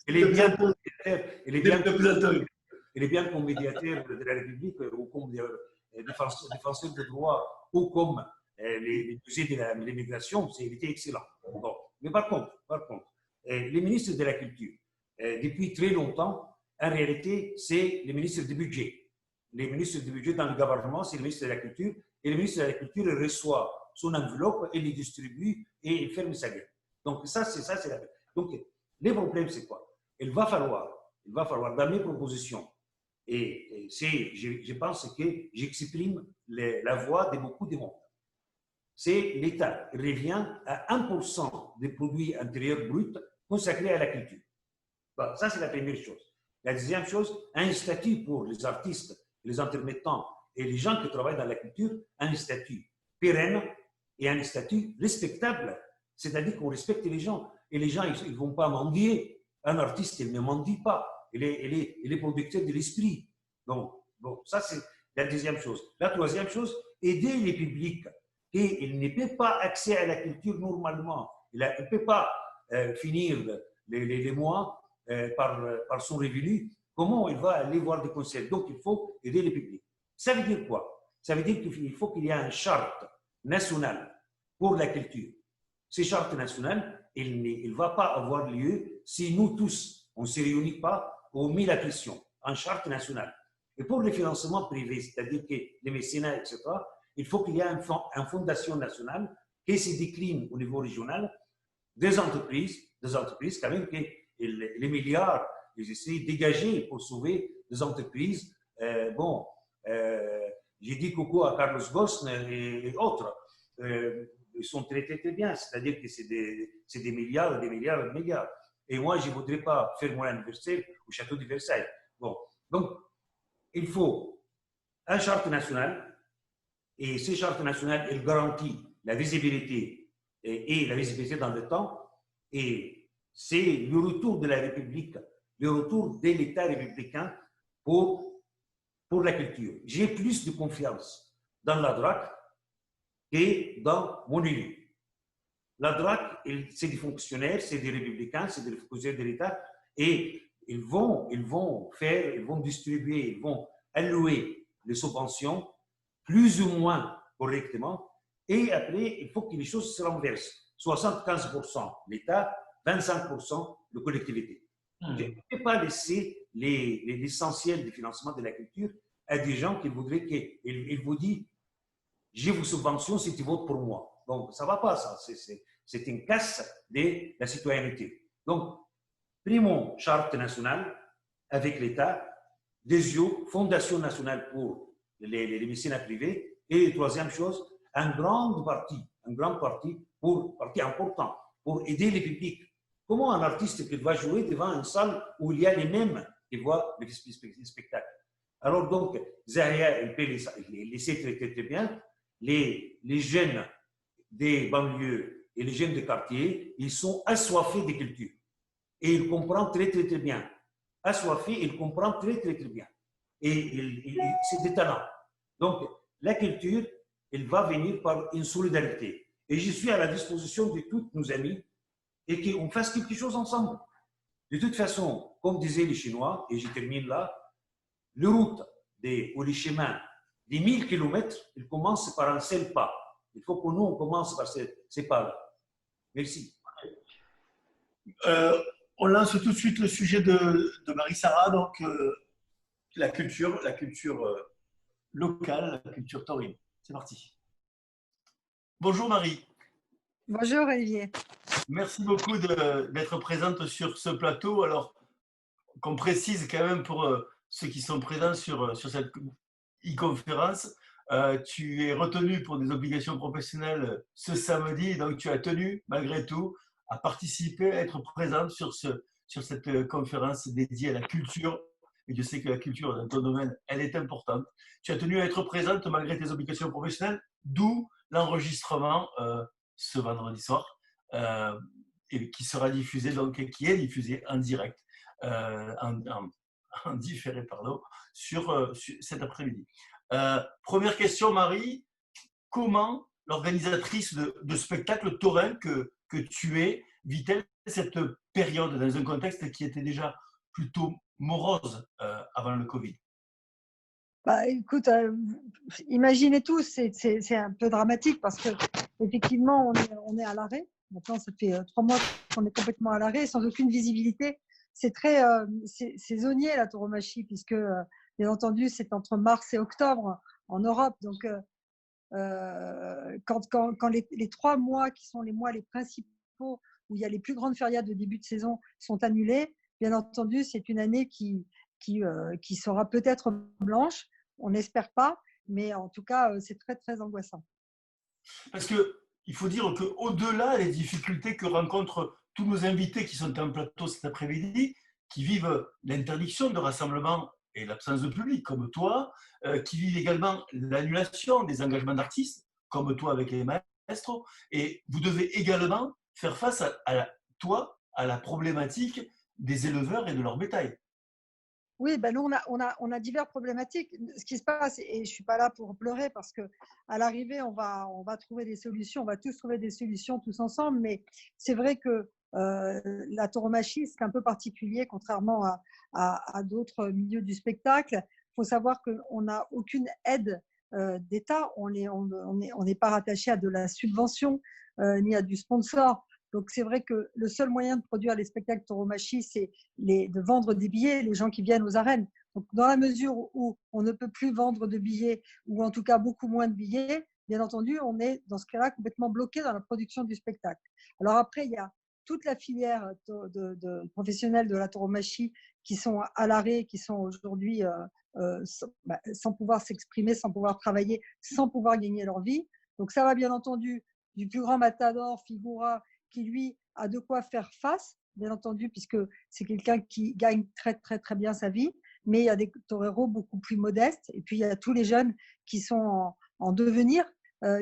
Il est bien comme médiateur de la République ou comme défenseur de droits ou comme les musées de l'immigration, il était excellent. Bon. Mais par contre, les ministres de la Culture, depuis très longtemps, en réalité, c'est les ministres du budget. Les ministres du budget dans le gouvernement, c'est le ministre de la Culture. Et le ministre de la Culture reçoit son enveloppe et les distribue et il ferme sa gueule. Donc, ça, c'est la... Donc, les problèmes, c'est quoi? Il va falloir, dans mes propositions, et je pense que j'exprime la voix de beaucoup de monde. C'est l'État revient à 1% des produits intérieurs bruts consacrés à la culture. Bon, ça, c'est la première chose. La deuxième chose, un statut pour les artistes, les intermittents et les gens qui travaillent dans la culture, un statut pérenne et un statut respectable. C'est-à-dire qu'on respecte les gens. Et les gens, ils ne vont pas mendier. Un artiste, il ne mendie pas. Il est producteur de l'esprit. Donc, bon, ça, c'est la deuxième chose. La troisième chose, aider les publics. Et il ne peut pas accéder à la culture normalement. Il ne peut pas finir les mois par son revenu. Comment il va aller voir des concerts? Donc, il faut aider les publics. Ça veut dire quoi? Ça veut dire qu'il faut qu'il y ait une charte nationale pour la culture. Ces chartes nationales, il ne va pas avoir lieu si nous tous, on ne se réunit pas, on met la question en charte nationale. Et pour le financement privé, c'est-à-dire que les mécénats, etc., il faut qu'il y ait une fondation nationale qui se décline au niveau régional, des entreprises quand même, que les milliards, ils essaient de dégager pour sauver des entreprises. J'ai dit coucou à Carlos Ghosn et autres. Ils sont traités très bien, c'est-à-dire que c'est des milliards, des milliards, des milliards. Et moi, je ne voudrais pas faire mon anniversaire au château de Versailles. Bon. Donc, il faut une charte nationale, et ces chartes nationales, elles garantissent la visibilité et la visibilité dans le temps, et c'est le retour de la République le retour de l'État républicain pour la culture. J'ai plus de confiance dans la DRAC que dans mon élu. La DRAC, c'est des fonctionnaires, c'est des républicains, c'est des fonctionnaires de l'État, et ils vont distribuer, ils vont allouer les subventions plus ou moins correctement, et après, il faut que les choses se renversent. 75% l'État, 25% de collectivité. Je ne peux pas laisser l'essentiel du financement de la culture à des gens qui voudraient qu'ils vous disent « je vous subventionne si tu votes pour moi ». Donc, ça ne va pas, ça. C'est une casse de la citoyenneté. Donc, primo, charte nationale avec l'État, deuxième, fondation nationale pour les mécénats privés, et troisième chose, un grand parti important pour aider les publics. Comment un artiste qui va jouer devant une salle où il y a les mêmes qui voient les spectacles? Alors donc, Zahia, elle peut les sait très bien. Les jeunes des banlieues et les jeunes des quartiers, ils sont assoiffés de culture. Et ils comprennent très bien. Assoiffés, ils comprennent très bien. Et c'est des talents. Donc, la culture, elle va venir par une solidarité. Et je suis à la disposition de tous nos amis et qu'on fasse quelque chose ensemble. De toute façon, comme disaient les Chinois, et je termine là, les routes ou les chemins des 1000 km, ils commencent par un seul pas. Il faut que nous, on commence par ces pas-là. Merci. On lance tout de suite le sujet de Marie-Sara, donc la culture locale, la culture taurine. C'est parti. Bonjour Marie. Bonjour Olivier. Merci beaucoup d'être présente sur ce plateau. Alors, qu'on précise quand même pour ceux qui sont présents sur cette e-conférence, tu es retenu pour des obligations professionnelles ce samedi, donc tu as tenu malgré tout à participer, à être présente sur cette conférence dédiée à la culture. Et je sais que la culture dans ton domaine, elle est importante. Tu as tenu à être présente malgré tes obligations professionnelles, d'où l'enregistrement ce vendredi soir, et qui sera diffusé, donc qui est diffusé en direct, en différé, pardon, sur cet après-midi. Première question, Marie, comment l'organisatrice de spectacles taurins que tu es vit-elle cette période dans un contexte qui était déjà plutôt morose avant le Covid? Écoute, imaginez tous, c'est un peu dramatique parce que effectivement on est à l'arrêt. Maintenant, ça fait 3 mois qu'on est complètement à l'arrêt, sans aucune visibilité. C'est très saisonnier la tauromachie, puisque bien entendu c'est entre mars et octobre en Europe. Donc quand les 3 mois qui sont les mois les principaux où il y a les plus grandes fériades de début de saison sont annulées, bien entendu c'est une année qui sera peut-être blanche. On n'espère pas, mais en tout cas, c'est très, très angoissant. Parce qu'il faut dire qu'au-delà des difficultés que rencontrent tous nos invités qui sont en plateau cet après-midi, qui vivent l'interdiction de rassemblement et l'absence de public, comme toi, qui vivent également l'annulation des engagements d'artistes, comme toi avec les maestros, et vous devez également faire face à la problématique des éleveurs et de leur bétail. Oui, ben nous, on a diverses problématiques. Ce qui se passe, et je ne suis pas là pour pleurer parce qu'à l'arrivée, on va trouver des solutions, on va tous trouver des solutions tous ensemble, mais c'est vrai que la tauromachie, c'est un peu particulier, contrairement à d'autres milieux du spectacle. Il faut savoir qu'on n'a aucune aide d'État, on n'est pas rattaché à de la subvention ni à du sponsor. Donc, c'est vrai que le seul moyen de produire les spectacles tauromachie, c'est de vendre des billets, les gens qui viennent aux arènes. Donc, dans la mesure où on ne peut plus vendre de billets, ou en tout cas beaucoup moins de billets, bien entendu, on est dans ce cas-là complètement bloqué dans la production du spectacle. Alors après, il y a toute la filière de professionnels de la tauromachie qui sont à l'arrêt, qui sont aujourd'hui sans pouvoir s'exprimer, sans pouvoir travailler, sans pouvoir gagner leur vie. Donc, ça va bien entendu du plus grand matador, Figura, qui lui a de quoi faire face, bien entendu, puisque c'est quelqu'un qui gagne très, très, très bien sa vie, mais il y a des toreros beaucoup plus modestes, et puis il y a tous les jeunes qui sont en devenir,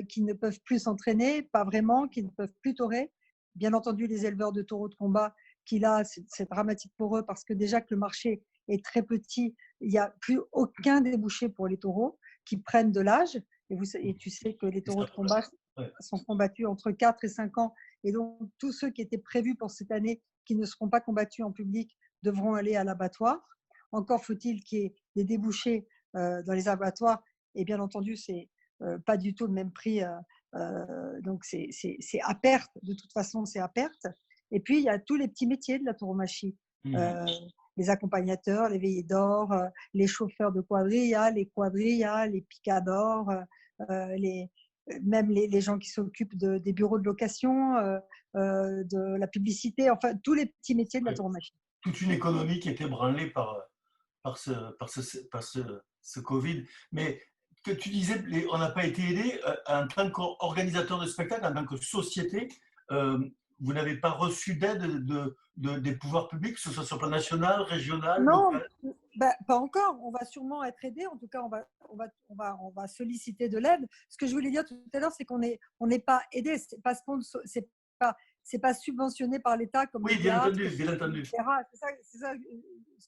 qui ne peuvent plus s'entraîner, pas vraiment, qui ne peuvent plus torer. Bien entendu, les éleveurs de taureaux de combat qu'il a, c'est dramatique pour eux parce que déjà que le marché est très petit, il n'y a plus aucun débouché pour les taureaux qui prennent de l'âge. Et tu sais que les taureaux de combat sont combattus entre 4 et 5 ans. Et donc, tous ceux qui étaient prévus pour cette année, qui ne seront pas combattus en public, devront aller à l'abattoir. Encore faut-il qu'il y ait des débouchés dans les abattoirs. Et bien entendu, c'est pas du tout le même prix. Donc, c'est à perte. De toute façon, c'est à perte. Et puis, il y a tous les petits métiers de la tauromachie. Les accompagnateurs, les veilladors, les chauffeurs de quadrilla, les picadors, même les gens qui s'occupent des bureaux de location, de la publicité, enfin, tous les petits métiers de la tauromachie. Toute une économie qui est ébranlée par ce Covid. Mais que tu disais, on n'a pas été aidé en tant qu'organisateur de spectacle, en tant que société. Vous n'avez pas reçu d'aide des pouvoirs publics, que ce soit sur le plan national, régional, non, local? Pas encore. On va sûrement être aidé. En tout cas, on va solliciter de l'aide. Ce que je voulais dire tout à l'heure, c'est qu'on n'est pas aidé. C'est pas subventionné par l'État comme oui, le bien théâtre, entendu, bien entendu. C'est ça ce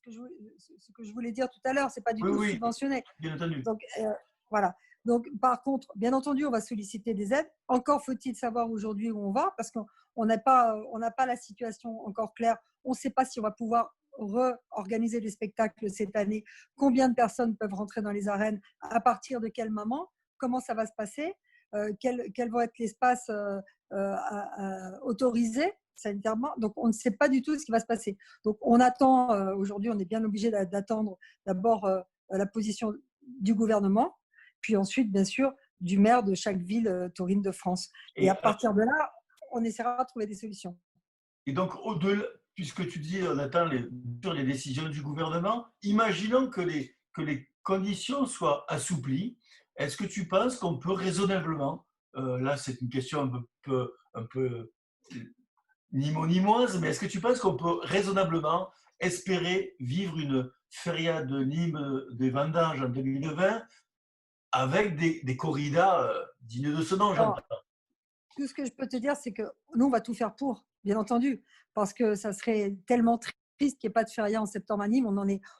que je voulais dire tout à l'heure. C'est pas du tout subventionné. Bien entendu. Donc voilà. Donc par contre, bien entendu, on va solliciter des aides. Encore faut-il savoir aujourd'hui où on va, parce qu'on n'a pas la situation encore claire. On ne sait pas si on va pouvoir réorganiser les spectacles cette année. Combien de personnes peuvent rentrer dans les arènes, à partir de quel moment, comment ça va se passer, quels vont être l'espace autorisé sanitairement. Donc, on ne sait pas du tout ce qui va se passer. Donc, on attend, aujourd'hui, on est bien obligé d'attendre d'abord la position du gouvernement, puis ensuite, bien sûr, du maire de chaque ville taurine de France. Et à partir de là, on essaiera de trouver des solutions. Et donc, au-delà, puisque tu dis, on attend les décisions du gouvernement, imaginons que les conditions soient assouplies. Est-ce que tu penses qu'on peut raisonnablement, là c'est une question un peu ni mot ni moise, mais est-ce que tu penses qu'on peut raisonnablement espérer vivre une feria de Nîmes des vendanges en 2020 avec des corridas dignes de ce nom, j'entends? Tout ce que je peux te dire, c'est que nous, on va tout faire pour, bien entendu, parce que ça serait tellement triste qu'il n'y ait pas de feria en septembre à Nîmes.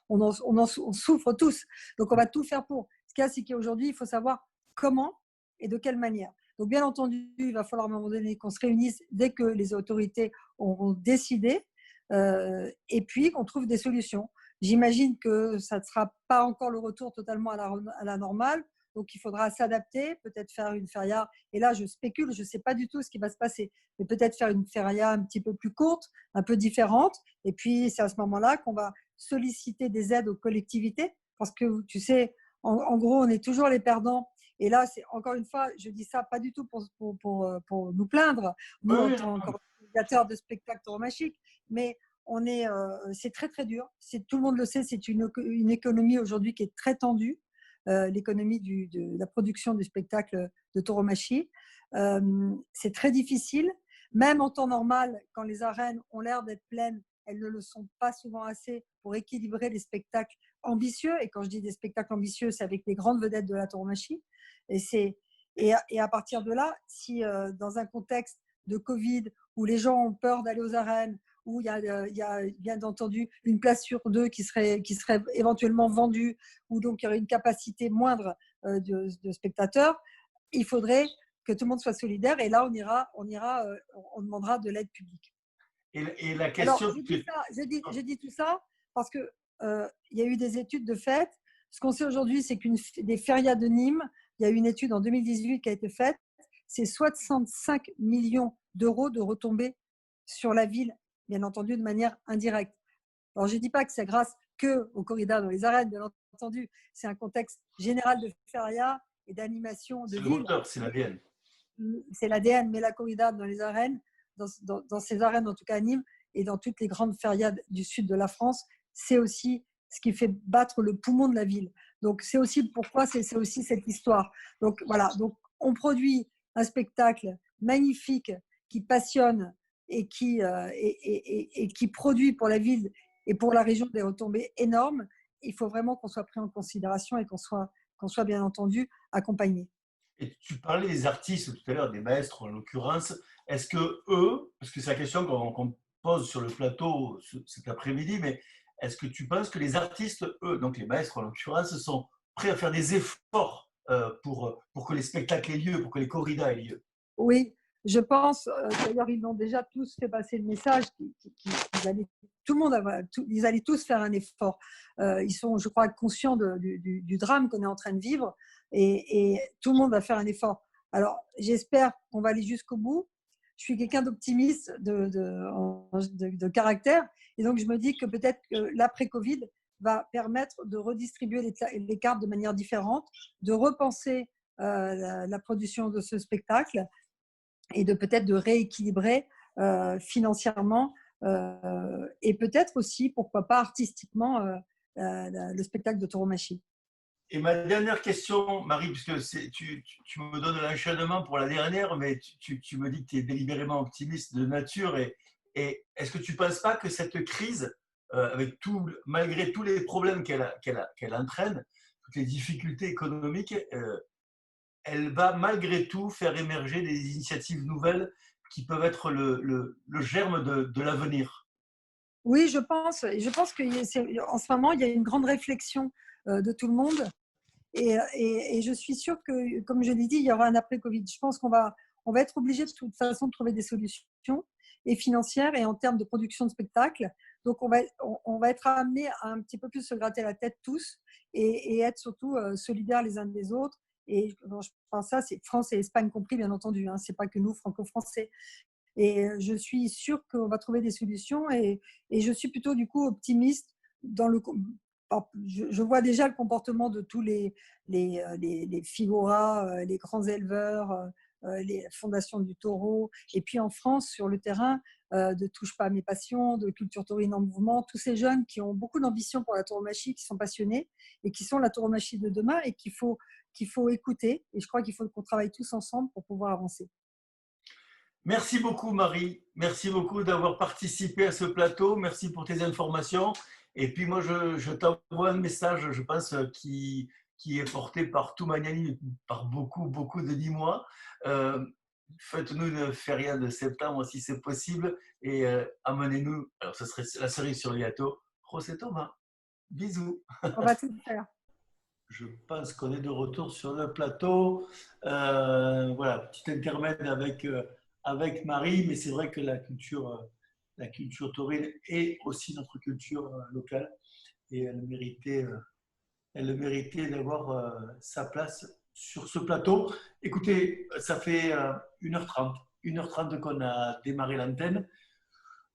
On souffre tous. Donc, on va tout faire pour. Ce qu'il y a, c'est qu'aujourd'hui, il faut savoir comment et de quelle manière. Donc, bien entendu, il va falloir à un moment donné qu'on se réunisse dès que les autorités auront décidé et puis qu'on trouve des solutions. J'imagine que ça ne sera pas encore le retour totalement à la normale. Donc, il faudra s'adapter, peut-être faire une feria. Et là, je spécule, je ne sais pas du tout ce qui va se passer. Mais peut-être faire une feria un petit peu plus courte, un peu différente. Et puis, c'est à ce moment-là qu'on va solliciter des aides aux collectivités. Parce que, tu sais, en gros, on est toujours les perdants. Et là, c'est encore une fois, je dis ça pas du tout pour nous plaindre, nous, en tant qu'organisateurs de spectacles tauromachiques. Mais c'est très, très dur. Tout le monde le sait, c'est une économie aujourd'hui qui est très tendue. L'économie de la production du spectacle de tauromachie. C'est très difficile, même en temps normal, quand les arènes ont l'air d'être pleines, elles ne le sont pas souvent assez pour équilibrer les spectacles ambitieux. Et quand je dis des spectacles ambitieux, c'est avec les grandes vedettes de la tauromachie. Et à partir de là, si dans un contexte de Covid, où les gens ont peur d'aller aux arènes, où il y a bien entendu une place sur deux qui serait éventuellement vendue, ou donc il y aurait une capacité moindre de spectateurs, il faudrait que tout le monde soit solidaire. Et là, on demandera de l'aide publique. Et la question… Alors, j'ai dit tout ça parce qu'il y a eu des études de fait. Ce qu'on sait aujourd'hui, c'est des férias de Nîmes, il y a eu une étude en 2018 qui a été faite, c'est 65 millions d'euros de retombées sur la ville, bien entendu de manière indirecte. Alors, je ne dis pas que c'est grâce qu'aux corridas dans les arènes, bien entendu. C'est un contexte général de feria et d'animation de ville. C'est le moteur, c'est l'ADN. C'est l'ADN, mais la corrida dans les arènes, dans ces arènes, en tout cas à Nîmes, et dans toutes les grandes férias du sud de la France, c'est aussi ce qui fait battre le poumon de la ville. Donc, c'est aussi pourquoi c'est aussi cette histoire. Donc, voilà. Donc, on produit un spectacle magnifique qui passionne et qui produit pour la ville et pour la région des retombées énormes. Il faut vraiment qu'on soit pris en considération et qu'on soit bien entendu accompagné. Et tu parlais des artistes tout à l'heure, des maîtres en l'occurrence. Est-ce que eux, parce que c'est la question qu'on pose sur le plateau cet après-midi, mais est-ce que tu penses que les artistes, eux, donc les maîtres en l'occurrence, sont prêts à faire des efforts pour que les spectacles aient lieu, pour que les corridas aient lieu? Oui, je pense, d'ailleurs, ils ont déjà tous fait passer le message qu'ils allaient, tout le monde, ils allaient tous faire un effort. Ils sont, je crois, conscients du drame qu'on est en train de vivre et tout le monde va faire un effort. Alors, j'espère qu'on va aller jusqu'au bout. Je suis quelqu'un d'optimiste, de caractère, et donc je me dis que peut-être que l'après-Covid va permettre de redistribuer les cartes de manière différente, de repenser la production de ce spectacle et de peut-être de rééquilibrer financièrement et peut-être aussi, pourquoi pas artistiquement, le spectacle de tauromachie. Et ma dernière question, Marie, puisque tu me donnes l'enchaînement pour la dernière, mais tu me dis que tu es délibérément optimiste de nature. Et est-ce que tu ne penses pas que cette crise, malgré tous les problèmes qu'elle entraîne, toutes les difficultés économiques, elle va malgré tout faire émerger des initiatives nouvelles qui peuvent être le germe de l'avenir? Oui, je pense qu'en ce moment, il y a une grande réflexion de tout le monde. Et je suis sûre que, comme je l'ai dit, il y aura un après-Covid. Je pense qu'on va être obligé de toute façon de trouver des solutions, et financières et en termes de production de spectacles. Donc, on va être amené à un petit peu plus se gratter la tête tous et être surtout solidaires les uns des autres. Et je pense ça, c'est France et Espagne compris, bien entendu. Hein, c'est pas que nous, franco-français. Et je suis sûre qu'on va trouver des solutions et je suis plutôt du coup optimiste dans le. Je vois déjà le comportement de tous les Figora, les grands éleveurs, les fondations du taureau, et puis en France, sur le terrain, de Touche pas à mes passions, de Culture Taurine en mouvement, tous ces jeunes qui ont beaucoup d'ambition pour la tauromachie, qui sont passionnés et qui sont la tauromachie de demain et qu'il faut écouter. Et je crois qu'il faut qu'on travaille tous ensemble pour pouvoir avancer. Merci beaucoup, Marie. Merci beaucoup d'avoir participé à ce plateau. Merci pour tes informations. Et puis moi, je t'envoie un message, je pense, qui est porté par tout Magnani, par beaucoup de Nîmois. Faites-nous une feria de septembre si c'est possible et amenez-nous, alors ce serait la cerise sur le gâteau, José Thomas. Bisous. On va tout faire. Je pense qu'on est de retour sur le plateau. Voilà, petit intermède avec Marie, mais c'est vrai que la culture taurine est aussi notre culture locale et elle méritait d'avoir sa place sur ce plateau. Écoutez, ça fait 1h30 qu'on a démarré l'antenne.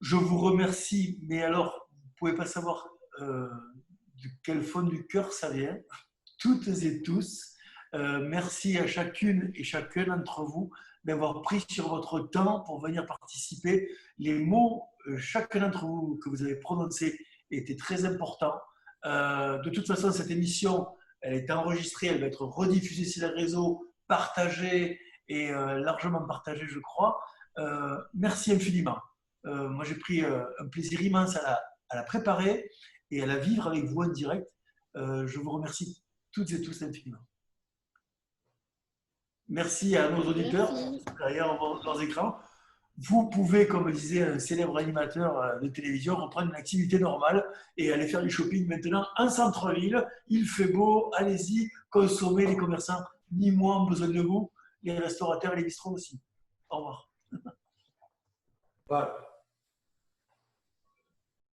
Je vous remercie, mais alors, vous ne pouvez pas savoir de quel fond du cœur ça vient, toutes et tous. Merci à chacune et chacun d'entre vous d'avoir pris sur votre temps pour venir participer. Les mots, chacun d'entre vous que vous avez prononcés étaient très importants. De toute façon, cette émission, elle est enregistrée, elle va être rediffusée sur les réseaux, partagée et largement partagée, je crois. Merci infiniment. Moi, j'ai pris un plaisir immense à la préparer et à la vivre avec vous en direct. Je vous remercie toutes et tous infiniment. Merci à nos auditeurs derrière leurs écrans. Vous pouvez, comme disait un célèbre animateur de télévision, reprendre une activité normale et aller faire du shopping maintenant en centre-ville. Il fait beau, allez-y, consommez. Les commerçants nîmois ont besoin de vous, les restaurateurs et les bistrots aussi. Au revoir. Voilà.